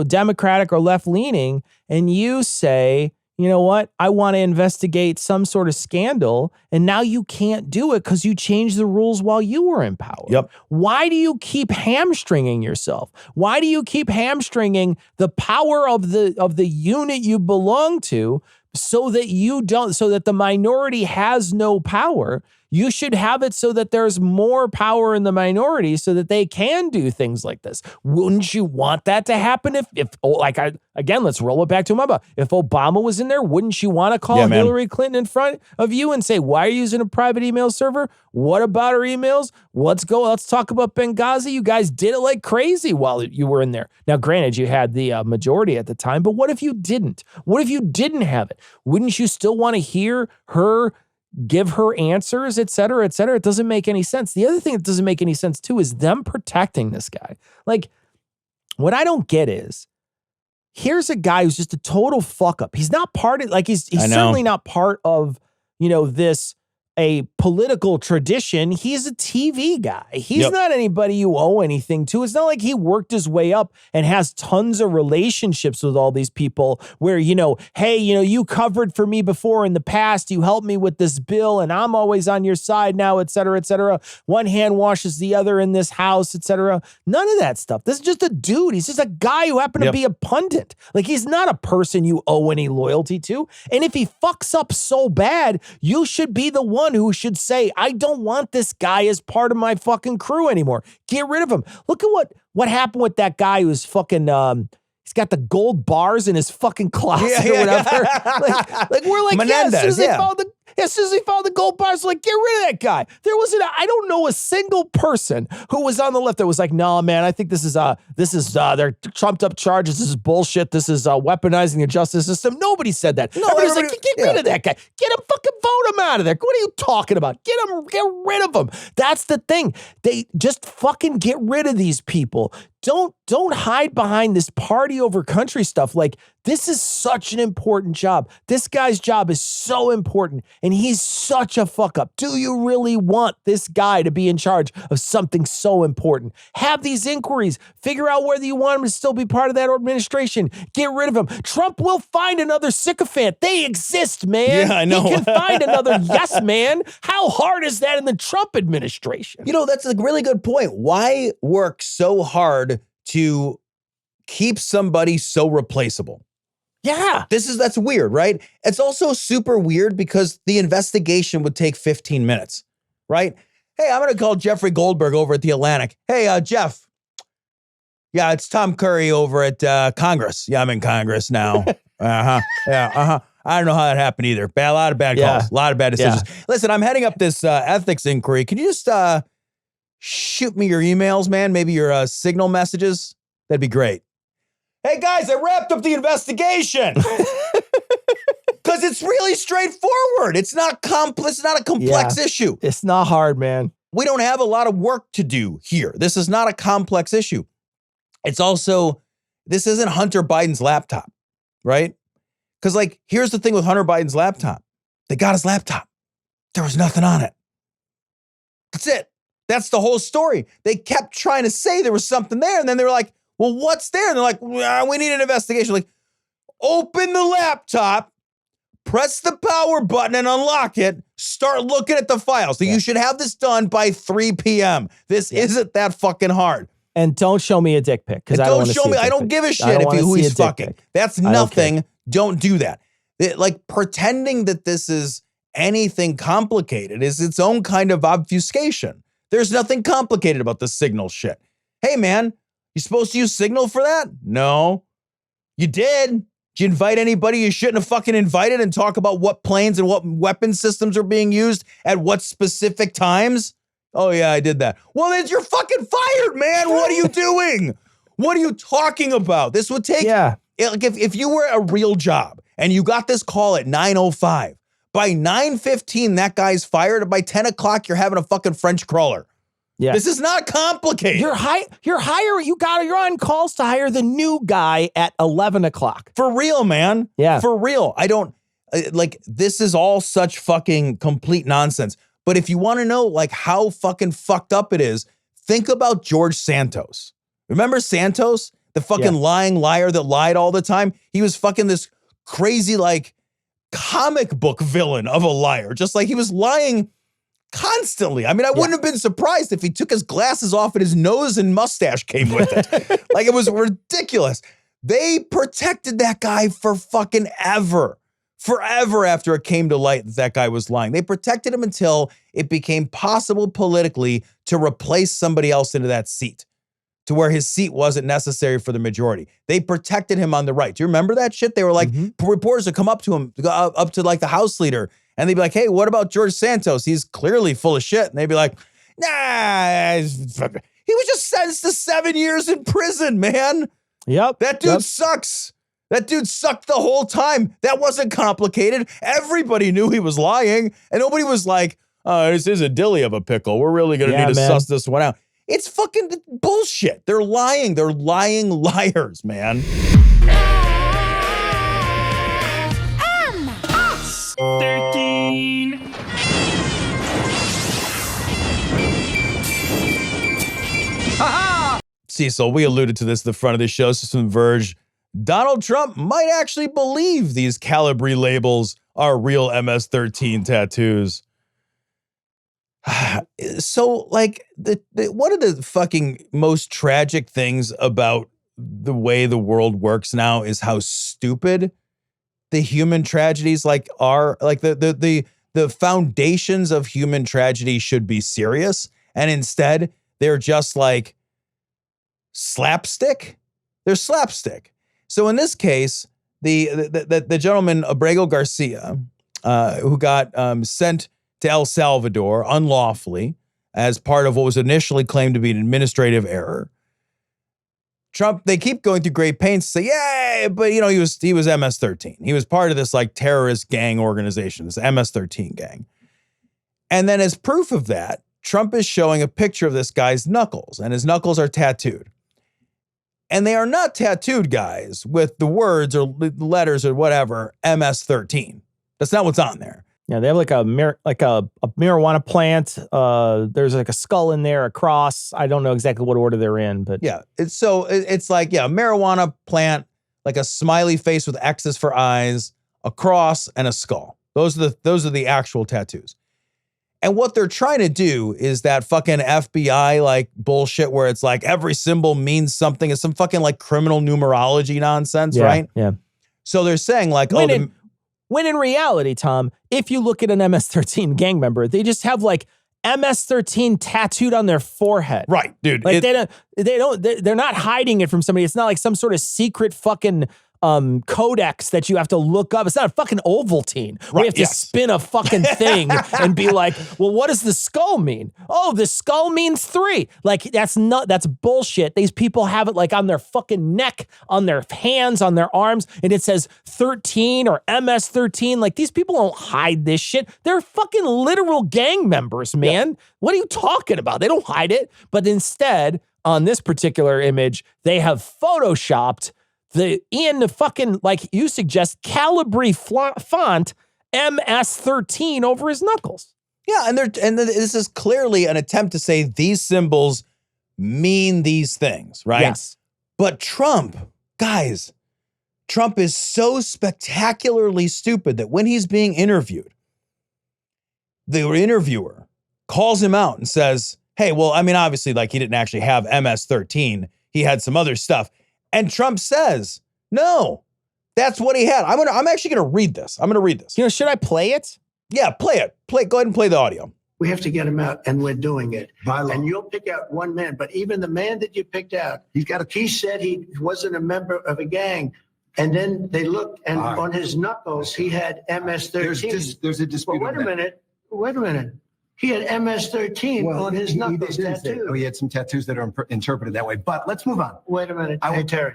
Democratic or left leaning, and you say, you know what? I want to investigate some sort of scandal, and now you can't do it because you changed the rules while you were in power. Yep. Why do you keep hamstringing yourself? Why do you keep hamstringing the power of the unit you belong to so that the minority has no power? You should have it so that there's more power in the minority so that they can do things like this. Wouldn't you want that to happen? Let's roll it back to Obama. If Obama was in there, wouldn't you want to call Hillary Clinton in front of you and say, why are you using a private email server? What about her emails? Let's talk about Benghazi. You guys did it like crazy while you were in there. Now, granted, you had the majority at the time, but what if you didn't? What if you didn't have it? Wouldn't you still want to hear her give her answers, et cetera, et cetera? It doesn't make any sense. The other thing that doesn't make any sense too is them protecting this guy. What I don't get is, here's a guy who's just a total fuck up. He's not part of, he's certainly not part of, this a political tradition. He's a TV guy. He's not anybody you owe anything to. It's not like he worked his way up and has tons of relationships with all these people where, hey, you covered for me before in the past. You helped me with this bill and I'm always on your side now, et cetera, et cetera. One hand washes the other in this house, et cetera. None of that stuff. This is just a dude. He's just a guy who happened to be a pundit. He's not a person you owe any loyalty to. And if he fucks up so bad, you should be the one who should say, I don't want this guy as part of my fucking crew anymore. Get rid of him. Look at what happened with that guy who's fucking, he's got the gold bars in his fucking closet or whatever. We're like, Menendez, as soon as they found the gold bars, get rid of that guy. I don't know a single person who was on the left that was like, no, man, I think this is they're trumped up charges. This is bullshit. This is weaponizing the justice system. Nobody said that. No, everybody's like, get rid of that guy. Get him, fucking vote him out of there. What are you talking about? Get rid of him. That's the thing. They just fucking get rid of these people. Don't hide behind this party over country stuff. This is such an important job. This guy's job is so important, and he's such a fuck up. Do you really want this guy to be in charge of something so important? Have these inquiries. Figure out whether you want him to still be part of that administration. Get rid of him. Trump will find another sycophant. They exist, man. Yeah, I know. He can find another yes man. How hard is that in the Trump administration? You know, that's a really good point. Why work so hard to keep somebody so replaceable? Yeah. That's weird, right? It's also super weird because the investigation would take 15 minutes, right? Hey, I'm going to call Jeffrey Goldberg over at The Atlantic. Hey, Jeff. Yeah, it's Tom Curry over at Congress. Yeah, I'm in Congress now. Yeah, I don't know how that happened either. A lot of bad calls, a lot of bad decisions. Yeah. Listen, I'm heading up this ethics inquiry. Can you just shoot me your emails, man? Maybe your signal messages? That'd be great. Hey, guys, I wrapped up the investigation. Because it's really straightforward. It's not it's not a complex issue. It's not hard, man. We don't have a lot of work to do here. This is not a complex issue. It's also, this isn't Hunter Biden's laptop, right? Because, like, here's the thing with Hunter Biden's laptop. They got his laptop. There was nothing on it. That's it. That's the whole story. They kept trying to say there was something there, and then they were like, well, what's there? And they're like, we need an investigation. Like, open the laptop, press the power button and unlock it, start looking at the files. So you should have this done by 3 p.m. This isn't that fucking hard. And don't show me a dick pic. Because I don't show me. I don't give a shit who he's fucking. That's nothing. Don't do that. Like, pretending that this is anything complicated is its own kind of obfuscation. There's nothing complicated about the Signal shit. Hey, man, you supposed to use Signal for that? No. You did. Did you invite anybody you shouldn't have fucking invited and talk about what planes and what weapon systems are being used at what specific times? Oh, yeah, I did that. Well, then you're fucking fired, man. What are you doing? What are you talking about? This would take, like, if you were a real job and you got this call at 9:05, by 9:15, that guy's fired. And by 10 o'clock, you're having a fucking French crawler. Yeah. This is not complicated. You're on calls to hire the new guy at 11 o'clock. For real, man. Yeah. For real. I don't, like, this is all such fucking complete nonsense. But if you want to know, like, how fucking fucked up it is, think about George Santos. Remember Santos? The fucking lying liar that lied all the time? He was fucking this crazy, like, comic book villain of a liar. Just like he was lying constantly. I mean, I wouldn't have been surprised if he took his glasses off and his nose and mustache came with it. Like, it was ridiculous. They protected that guy for fucking forever after it came to light that guy was lying. They protected him until it became possible politically to replace somebody else into that seat, to where his seat wasn't necessary for the majority. They protected him on the right. Do you remember that shit? They were like, reporters would come up to him, up to like the House leader, and they'd be like, hey, what about George Santos? He's clearly full of shit. And they'd be like, nah, he was just sentenced to 7 years in prison, man. Yep. That dude sucks. That dude sucked the whole time. That wasn't complicated. Everybody knew he was lying, and nobody was like, oh, this is a dilly of a pickle. We're really going to need to suss this one out. It's fucking bullshit. They're lying. They're lying liars, man. Ars 13. Cecil, we alluded to this at the front of the show. This is from Verge. Donald Trump might actually believe these Calibri labels are real MS-13 tattoos. So, like, one of the fucking most tragic things about the way the world works now is how stupid the human tragedies are. Like, the foundations of human tragedy should be serious, and instead they're just like slapstick. They're slapstick. So in this case, the gentleman Abrego Garcia, who got sent to El Salvador unlawfully as part of what was initially claimed to be an administrative error. Trump, they keep going through great pains to say, yeah, but you know, he was MS-13. He was part of this like terrorist gang organization, this MS-13 gang. And then as proof of that, Trump is showing a picture of this guy's knuckles, and his knuckles are tattooed. And they are not tattooed guys with the words or letters or whatever, MS-13. That's not what's on there. Yeah, they have like a marijuana plant. There's like a skull in there, a cross. I don't know exactly what order they're in, but yeah, it's like marijuana plant, like a smiley face with X's for eyes, a cross, and a skull. Those are the actual tattoos. And what they're trying to do is that fucking FBI like bullshit where it's like every symbol means something. It's some fucking like criminal numerology nonsense, right? Yeah. So they're saying like, when in reality, Tom, if you look at an MS-13 gang member, they just have like MS-13 tattooed on their forehead. Right, dude. Like they're not hiding it from somebody. It's not like some sort of secret fucking codex that you have to look up. It's not a fucking Ovaltine where you have to spin a fucking thing and be like, well, what does the skull mean? Oh, the skull means 3. Like that's bullshit. These people have it like on their fucking neck, on their hands, on their arms, and it says 13 or MS-13. Like these people don't hide this shit. They're fucking literal gang members, man. What are you talking about? They don't hide it. But instead, on this particular image, they have photoshopped in the fucking, like you suggest, Calibri font MS-13 over his knuckles. Yeah, and this is clearly an attempt to say these symbols mean these things, right? Yes. But Trump is so spectacularly stupid that when he's being interviewed, the interviewer calls him out and says, hey, well, I mean, obviously, like he didn't actually have MS-13. He had some other stuff. And Trump says, no, that's what he had. I'm actually going to read this. I'm going to read this. You know, should I play it? Yeah, play it. Go ahead and play the audio. We have to get him out, and we're doing it. And you'll pick out one man, but even the man that you picked out, he said he wasn't a member of a gang. And then they looked, and on his knuckles, he had MS-13. There's a dispute. Well, wait a minute. He had MS-13 on his knuckles tattooed. Oh, he had some tattoos that are interpreted that way. But let's move on. Wait a minute. Hey, Terry.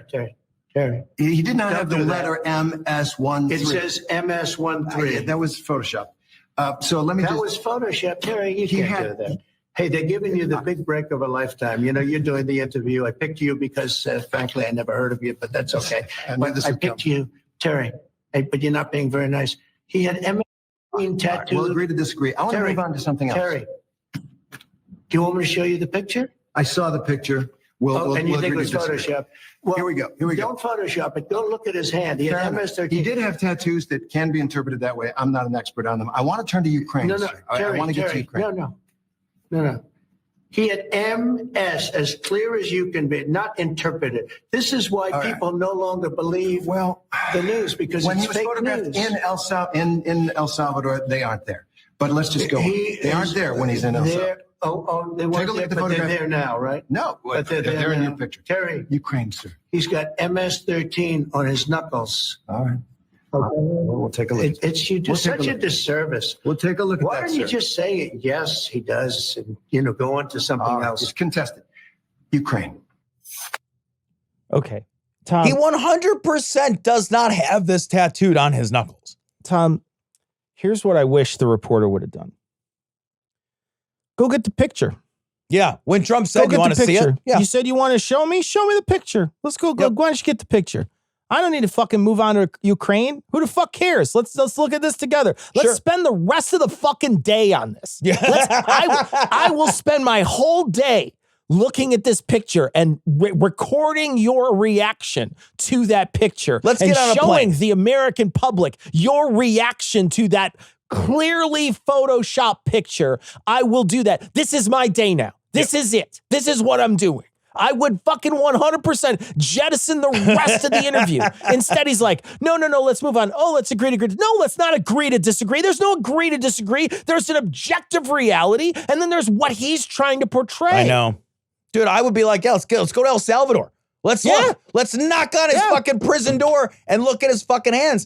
He did not have the letter MS-13. It says MS-13. Yeah, that was Photoshop. That was Photoshop. Terry, you can't do that. Hey, they're giving you the big break of a lifetime. You know, you're doing the interview. I picked you because, frankly, I never heard of you, but that's okay. I picked you, Terry, but you're not being very nice. He had MS-13 tattooed. We'll agree to disagree. I want to move on to something else. Terry, do you want me to show you the picture? I saw the picture. And you think it was Photoshop? Well, here we go. Don't Photoshop it. Go look at his hand. He had MS-13. He did have tattoos that can be interpreted that way. I'm not an expert on them. I want to turn to Ukraine. No, I want to get to Ukraine. No. He had MS as clear as you can be, not interpreted. This is why people no longer believe the news, because when it's he was fake photographed news. in El Salvador, they aren't there. But let's just go. They aren't there when he's in El Salvador. They weren't there, but they're there now, right? No, but they're in your picture. Terry, Ukraine, sir. He's got MS-13 on his knuckles. All right. Okay. We'll take a look. You do such a disservice. We'll take a look at that, Why don't you just say, yes, he does, and go on to something else? It's contested. Ukraine. Okay. Tom. He 100% does not have this tattooed on his knuckles. Tom, here's what I wish the reporter would have done. Go get the picture. Yeah. When Trump said, you want to see it? Yeah. You said you want to show me? Show me the picture. Let's go. Why don't you get the picture? I don't need to fucking move on to Ukraine. Who the fuck cares? Let's look at this together. Let's spend the rest of the fucking day on this. Yeah. I will spend my whole day looking at this picture and recording your reaction to that picture. Let's get on a plane. Showing the American public your reaction to that clearly Photoshop picture. I will do that. This is my day now. This is it. This is what I'm doing. I would fucking 100% jettison the rest of the interview. Instead, he's like, no, let's move on. Oh, let's agree to agree. No, let's not agree to disagree. There's no agree to disagree. There's an objective reality, and then there's what he's trying to portray. I know. Dude, I would be like, yeah, let's go to El Salvador. Let's look. Let's knock on his fucking prison door and look at his fucking hands.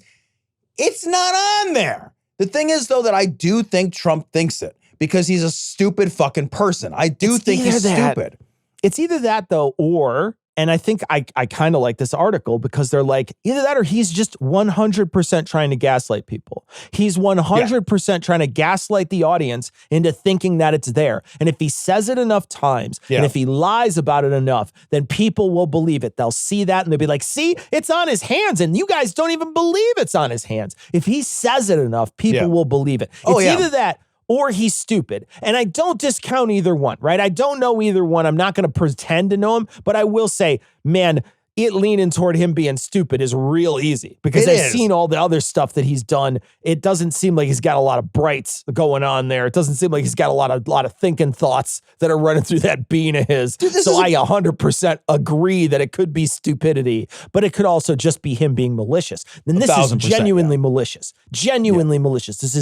It's not on there. The thing is, though, that I do think Trump thinks it because he's a stupid fucking person. I do think he's stupid. It's either that, though, or, And I think I kind of like this article because they're like, either that or he's just 100% trying to gaslight people. He's 100% trying to gaslight the audience into thinking that it's there. And if he says it enough times, and if he lies about it enough, then people will believe it. They'll see that and they'll be like, see, it's on his hands. And you guys don't even believe it's on his hands. If he says it enough, people will believe it. It's either that or he's stupid. And I don't discount either one, right? I don't know either one. I'm not going to pretend to know him, but I will say, man, it leaning toward him being stupid is real easy because I've seen all the other stuff that he's done. It doesn't seem like he's got a lot of brights going on there. It doesn't seem like he's got a lot of thinking thoughts that are running through that bean of his. So I 100% agree that it could be stupidity, but it could also just be him being malicious. Then this is genuinely malicious. Genuinely malicious. This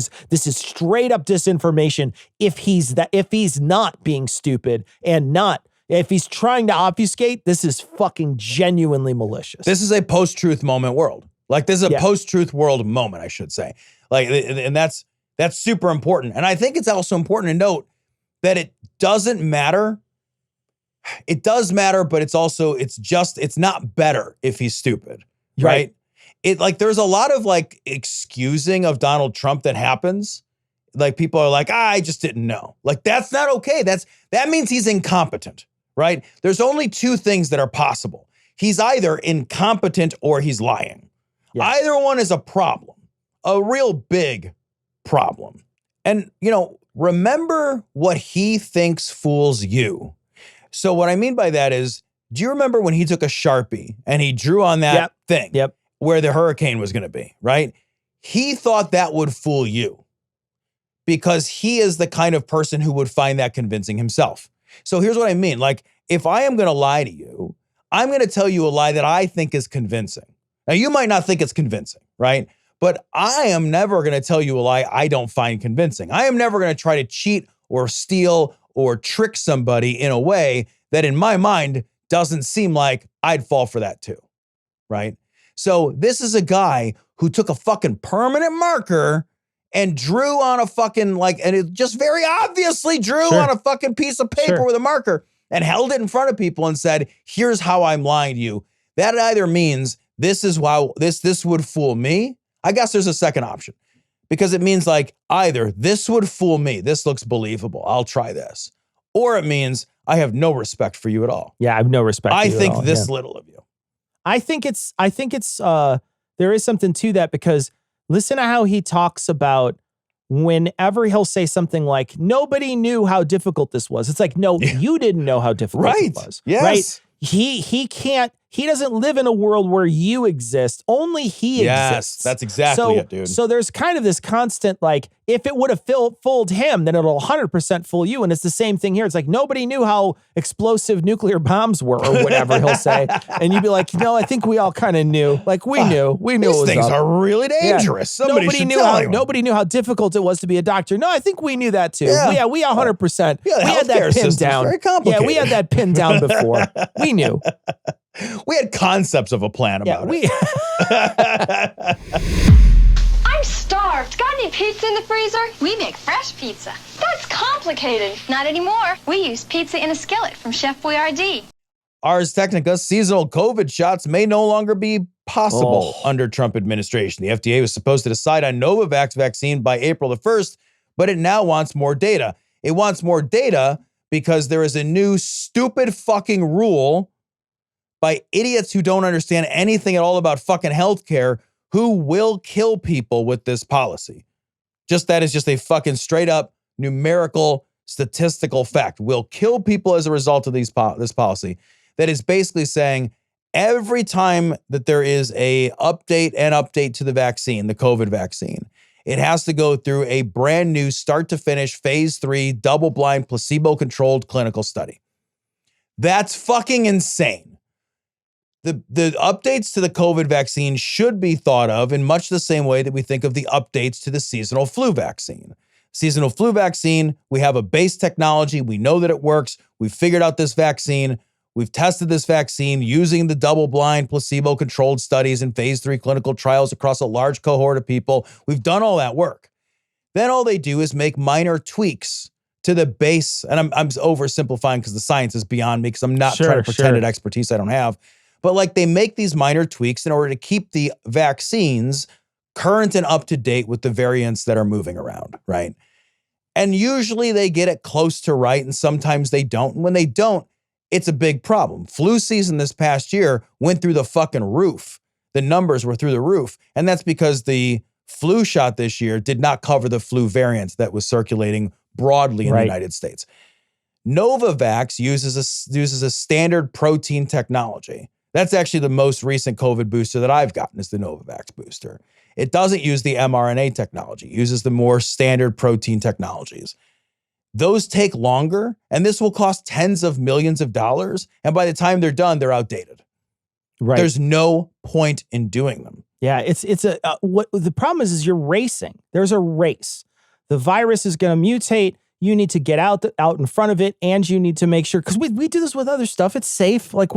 is straight up disinformation if he's not being stupid and not. If he's trying to obfuscate, this is fucking genuinely malicious. This is a post-truth moment world. Like, this is a post-truth world moment, I should say. Like, and that's super important. And I think it's also important to note that it doesn't matter. It does matter, but it's not better if he's stupid, right? There's a lot of like excusing of Donald Trump that happens. Like, people are like, I just didn't know. Like, that's not okay. That means he's incompetent. Right? There's only two things that are possible. He's either incompetent or he's lying. Either one is a problem, a real big problem. And, remember what he thinks fools you. So what I mean by that is, do you remember when he took a Sharpie and he drew on that thing where the hurricane was going to be, right? He thought that would fool you because he is the kind of person who would find that convincing himself. So here's what I mean. Like, if I am going to lie to you, I'm going to tell you a lie that I think is convincing. Now, you might not think it's convincing, right? But I am never going to tell you a lie I don't find convincing. I am never going to try to cheat or steal or trick somebody in a way that in my mind doesn't seem like I'd fall for that too, right? So this is a guy who took a fucking permanent marker and drew on a fucking and it just very obviously drew on a fucking piece of paper with a marker and held it in front of people and said, here's how I'm lying to you. That either means this is why this would fool me. I guess there's a second option because it means like either this would fool me. This looks believable. I'll try this. Or it means I have no respect for you at all. Yeah, I have no respect for you I think at all. this little of you. I think it's there is something to that because listen to how he talks about whenever he'll say something like, nobody knew how difficult this was. It's like, no, you didn't know how difficult it was. Yes. Right? He doesn't live in a world where you exist. Only he exists. That's exactly it, dude. So there's kind of this constant, like, if it would have fooled him, then it'll 100% fool you. And it's the same thing here. It's like, nobody knew how explosive nuclear bombs were or whatever he'll say. And you'd be like, no, I think we all kind of knew. Like, we knew. These it was things up. Are really dangerous. Yeah. Nobody knew how difficult it was to be a doctor. No, I think we knew that too. Yeah, we 100%. Yeah, we had that pinned down. Very complicated. Yeah, we had that pinned down before. We knew. We had concepts of a plan about it. I'm starved. Got any pizza in the freezer? We make fresh pizza. That's complicated. Not anymore. We use pizza in a skillet from Chef Boyardee. Ars Technica seasonal COVID shots may no longer be possible under Trump administration. The FDA was supposed to decide on Novavax vaccine by April the 1st, but it now wants more data. It wants more data because there is a new stupid fucking rule by idiots who don't understand anything at all about fucking healthcare who will kill people with this policy. That is just a fucking straight up numerical statistical fact. Will kill people as a result of this policy. That is basically saying every time that there is a update to the vaccine, the COVID vaccine, it has to go through a brand new start to finish phase 3 double-blind placebo-controlled clinical study. That's fucking insane. The updates to the COVID vaccine should be thought of in much the same way that we think of the updates to the seasonal flu vaccine. Seasonal flu vaccine, we have a base technology. We know that it works. We've figured out this vaccine. We've tested this vaccine using the double-blind placebo-controlled studies in phase 3 clinical trials across a large cohort of people. We've done all that work. Then all they do is make minor tweaks to the base, and I'm oversimplifying because the science is beyond me because I'm not trying to pretend expertise I don't have. But like they make these minor tweaks in order to keep the vaccines current and up to date with the variants that are moving around, right? And usually they get it close to right, and sometimes they don't. And when they don't, it's a big problem. Flu season this past year went through the fucking roof. The numbers were through the roof. And that's because the flu shot this year did not cover the flu variant that was circulating broadly in the United States. Novavax uses a standard protein technology. That's actually the most recent COVID booster that I've gotten is the Novavax booster. It doesn't use the mRNA technology. It uses the more standard protein technologies. Those take longer, and this will cost tens of millions of dollars. And by the time they're done, they're outdated. Right. There's no point in doing them. Yeah, what the problem is you're racing. There's a race. The virus is going to mutate. You need to get out in front of it, and you need to make sure, because we do this with other stuff. It's safe. Like,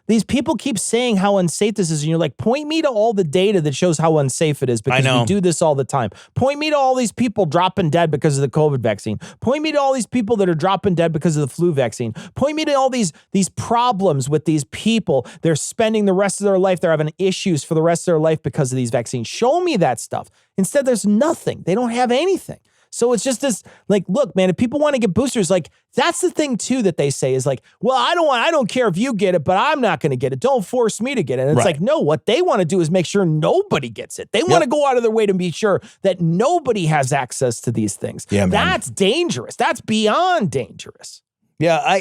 these people keep saying how unsafe this is, and you're like, point me to all the data that shows how unsafe it is, because we do this all the time. Point me to all these people dropping dead because of the COVID vaccine. Point me to all these people that are dropping dead because of the flu vaccine. Point me to all these problems with these people. They're spending the rest of their life, they're having issues for the rest of their life because of these vaccines. Show me that stuff. Instead, there's nothing. They don't have anything. So it's just this, like, look, man, if people want to get boosters, like, that's the thing too that they say is like, well, I don't care if you get it, but I'm not going to get it. Don't force me to get it. And it's like, no, what they want to do is make sure nobody gets it. They want to go out of their way to be sure that nobody has access to these things. Yeah, man. That's dangerous. That's beyond dangerous. Yeah,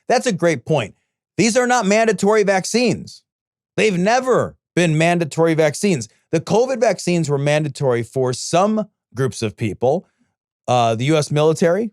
that's a great point. These are not mandatory vaccines. They've never been mandatory vaccines. The COVID vaccines were mandatory for some groups of people. The U.S. military,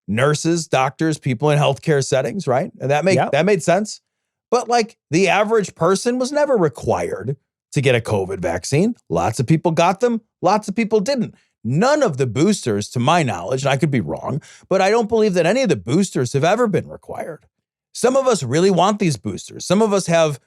nurses, doctors, people in healthcare settings, right? And that made sense. But like the average person was never required to get a COVID vaccine. Lots of people got them. Lots of people didn't. None of the boosters, to my knowledge, and I could be wrong, but I don't believe that any of the boosters have ever been required. Some of us really want these boosters. Some of us have,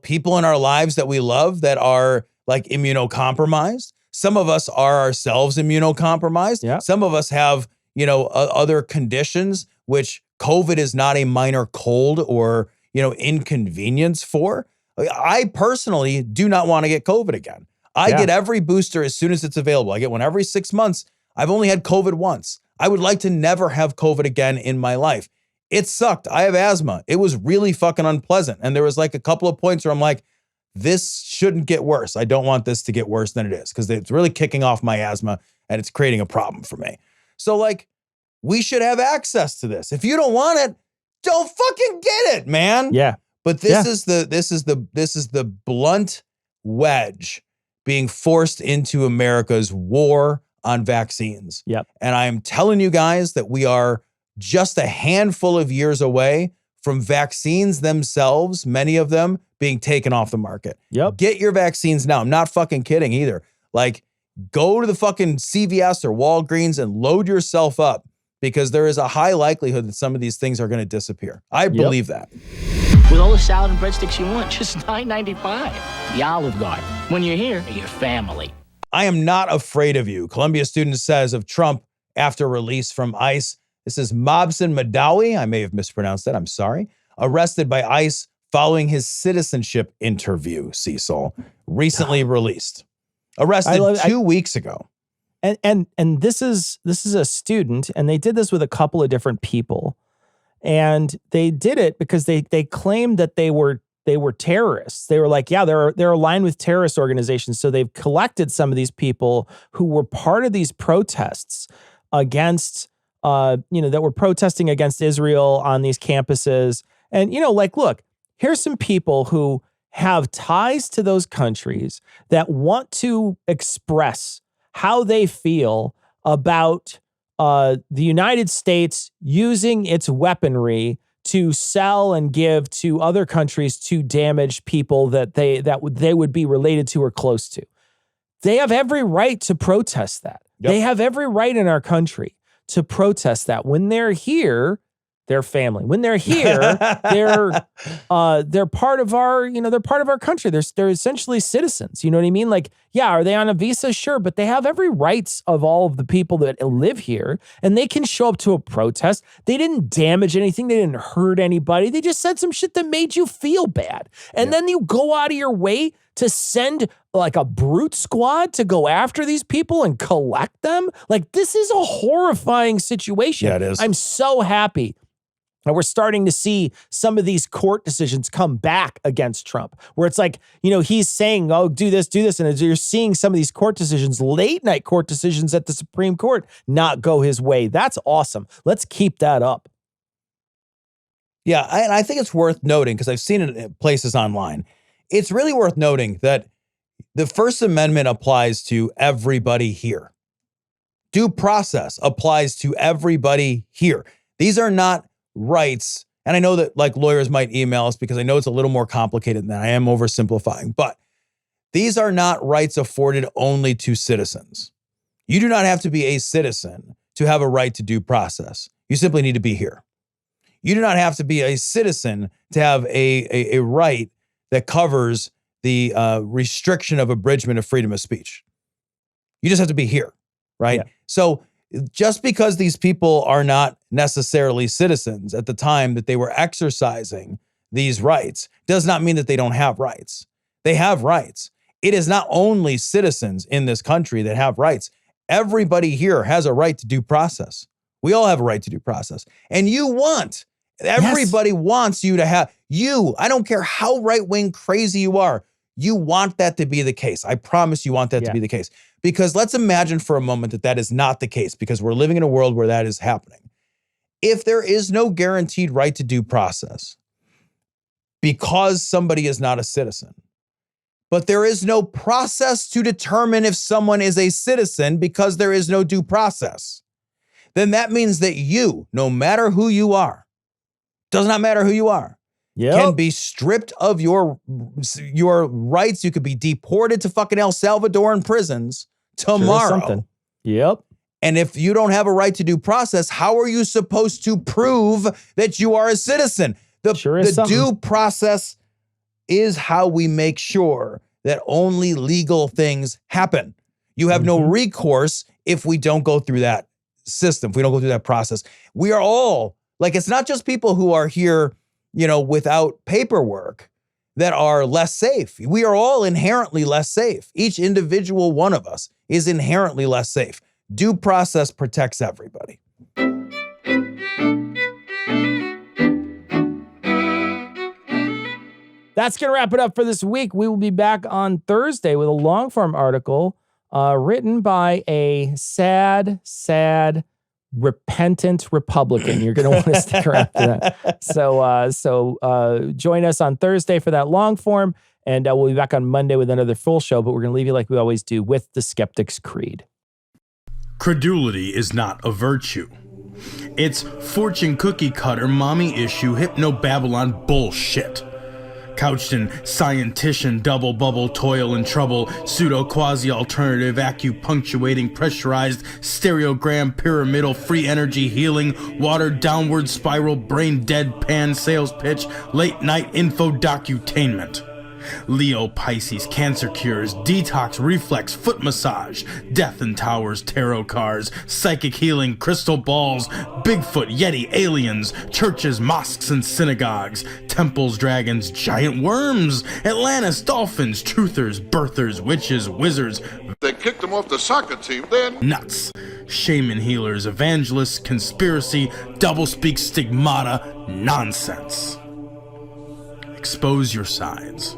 people in our lives that we love that are like immunocompromised. Some of us are ourselves immunocompromised. Yeah. Some of us have, other conditions, which COVID is not a minor cold or, inconvenience for. I personally do not want to get COVID again. I get every booster as soon as it's available. I get one every 6 months. I've only had COVID once. I would like to never have COVID again in my life. It sucked. I have asthma. It was really fucking unpleasant. And there was like a couple of points where I'm like, this shouldn't get worse. I don't want this to get worse than it is because it's really kicking off my asthma and it's creating a problem for me. So like, we should have access to this. If you don't want it, don't fucking get it, man. Yeah. But this is the blunt wedge being forced into America's war on vaccines. Yep. And I am telling you guys that we are just a handful of years away from vaccines themselves, many of them being taken off the market. Yep. Get your vaccines now. I'm not fucking kidding either. Like, go to the fucking CVS or Walgreens and load yourself up because there is a high likelihood that some of these things are going to disappear. I believe that. With all the salad and breadsticks you want, just $9.95. The Olive Garden. When you're here, you're family. I am not afraid of you, Columbia student says of Trump after release from ICE. This is Mobson Madawi. I may have mispronounced that. I'm sorry. Arrested by ICE following his citizenship interview, Cecil, recently released. Arrested 2 weeks ago. And this is a student, and they did this with a couple of different people. And they did it because they claimed that they were terrorists. They were like, yeah, they're aligned with terrorist organizations. So they've collected some of these people who were part of these protests against that were protesting against Israel on these campuses. And, look, here's some people who have ties to those countries that want to express how they feel about the United States using its weaponry to sell and give to other countries to damage people that they would be related to or close to. They have every right to protest that. Yep. They have every right in our country to protest that. When they're here, they're family. When they're here, they're part of our, they're part of our country. They're essentially citizens. You know what I mean? Like, yeah, are they on a visa? Sure, but they have every rights of all of the people that live here, and they can show up to a protest. They didn't damage anything. They didn't hurt anybody. They just said some shit that made you feel bad. And then you go out of your way to send like a brute squad to go after these people and collect them. Like, this is a horrifying situation. Yeah, it is. I'm so happy. And we're starting to see some of these court decisions come back against Trump, where it's like, he's saying, oh, do this. And you're seeing some of these court decisions, late night court decisions at the Supreme Court, not go his way. That's awesome. Let's keep that up. Yeah, I think it's worth noting, because I've seen it in places online. It's really worth noting that the First Amendment applies to everybody here. Due process applies to everybody here. These are not rights. And I know that like lawyers might email us because I know it's a little more complicated than that. I am oversimplifying, but these are not rights afforded only to citizens. You do not have to be a citizen to have a right to due process. You simply need to be here. You do not have to be a citizen to have a right that covers the restriction of abridgment of freedom of speech. You just have to be here, right? Yeah. So just because these people are not necessarily citizens at the time that they were exercising these rights does not mean that they don't have rights. They have rights. It is not only citizens in this country that have rights. Everybody here has a right to due process. We all have a right to due process. And everybody wants you to have, I don't care how right-wing crazy you are, you want that to be the case. I promise you want that to be the case. Because let's imagine for a moment that is not the case, because we're living in a world where that is happening. If there is no guaranteed right to due process because somebody is not a citizen, but there is no process to determine if someone is a citizen because there is no due process, then that means that you, no matter who you are, does not matter who you are, can be stripped of your rights. You could be deported to fucking El Salvador in prisons tomorrow. Yep. And if you don't have a right to due process, how are you supposed to prove that you are a citizen? The due process is how we make sure that only legal things happen. You have no recourse if we don't go through that system, if we don't go through that process. We are all, like, it's not just people who are here, without paperwork that are less safe. We are all inherently less safe. Each individual one of us is inherently less safe. Due process protects everybody. That's going to wrap it up for this week. We will be back on Thursday with a long-form article written by a sad, repentant Republican. You're going to want to stick around for that. So join us on Thursday for that long form, and we'll be back on Monday with another full show, but we're going to leave you like we always do with the Skeptic's Creed. Credulity is not a virtue. It's fortune cookie cutter, mommy issue, hypno-Babylon bullshit. Couched in scientician, double bubble, toil and trouble, pseudo quasi alternative, acupunctuating, pressurized, stereogram, pyramidal, free energy healing, watered downward spiral, brain deadpan sales pitch, late night info docutainment. Leo, Pisces, cancer cures, detox, reflex, foot massage, death and towers, tarot cards, psychic healing, crystal balls, Bigfoot, Yeti, aliens, churches, mosques and synagogues, temples, dragons, giant worms, Atlantis, dolphins, truthers, birthers, witches, wizards. They kicked them off the soccer team then. Nuts. Shaman healers, evangelists, conspiracy, doublespeak, stigmata, nonsense. Expose your sides.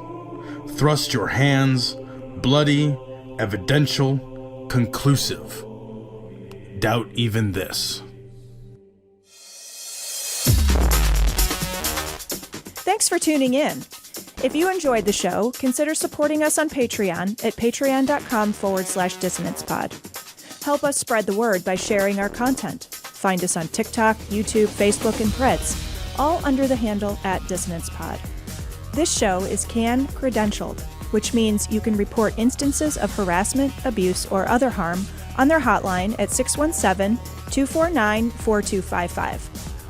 Thrust your hands, bloody, evidential, conclusive. Doubt even this. Thanks for tuning in. If you enjoyed the show, consider supporting us on Patreon at patreon.com/dissonancepod. Help us spread the word by sharing our content. Find us on TikTok, YouTube, Facebook, and Threads, all under the handle @dissonancepod. This show is CAN-credentialed, which means you can report instances of harassment, abuse, or other harm on their hotline at 617-249-4255.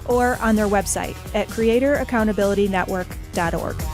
or on their website at creatoraccountabilitynetwork.org.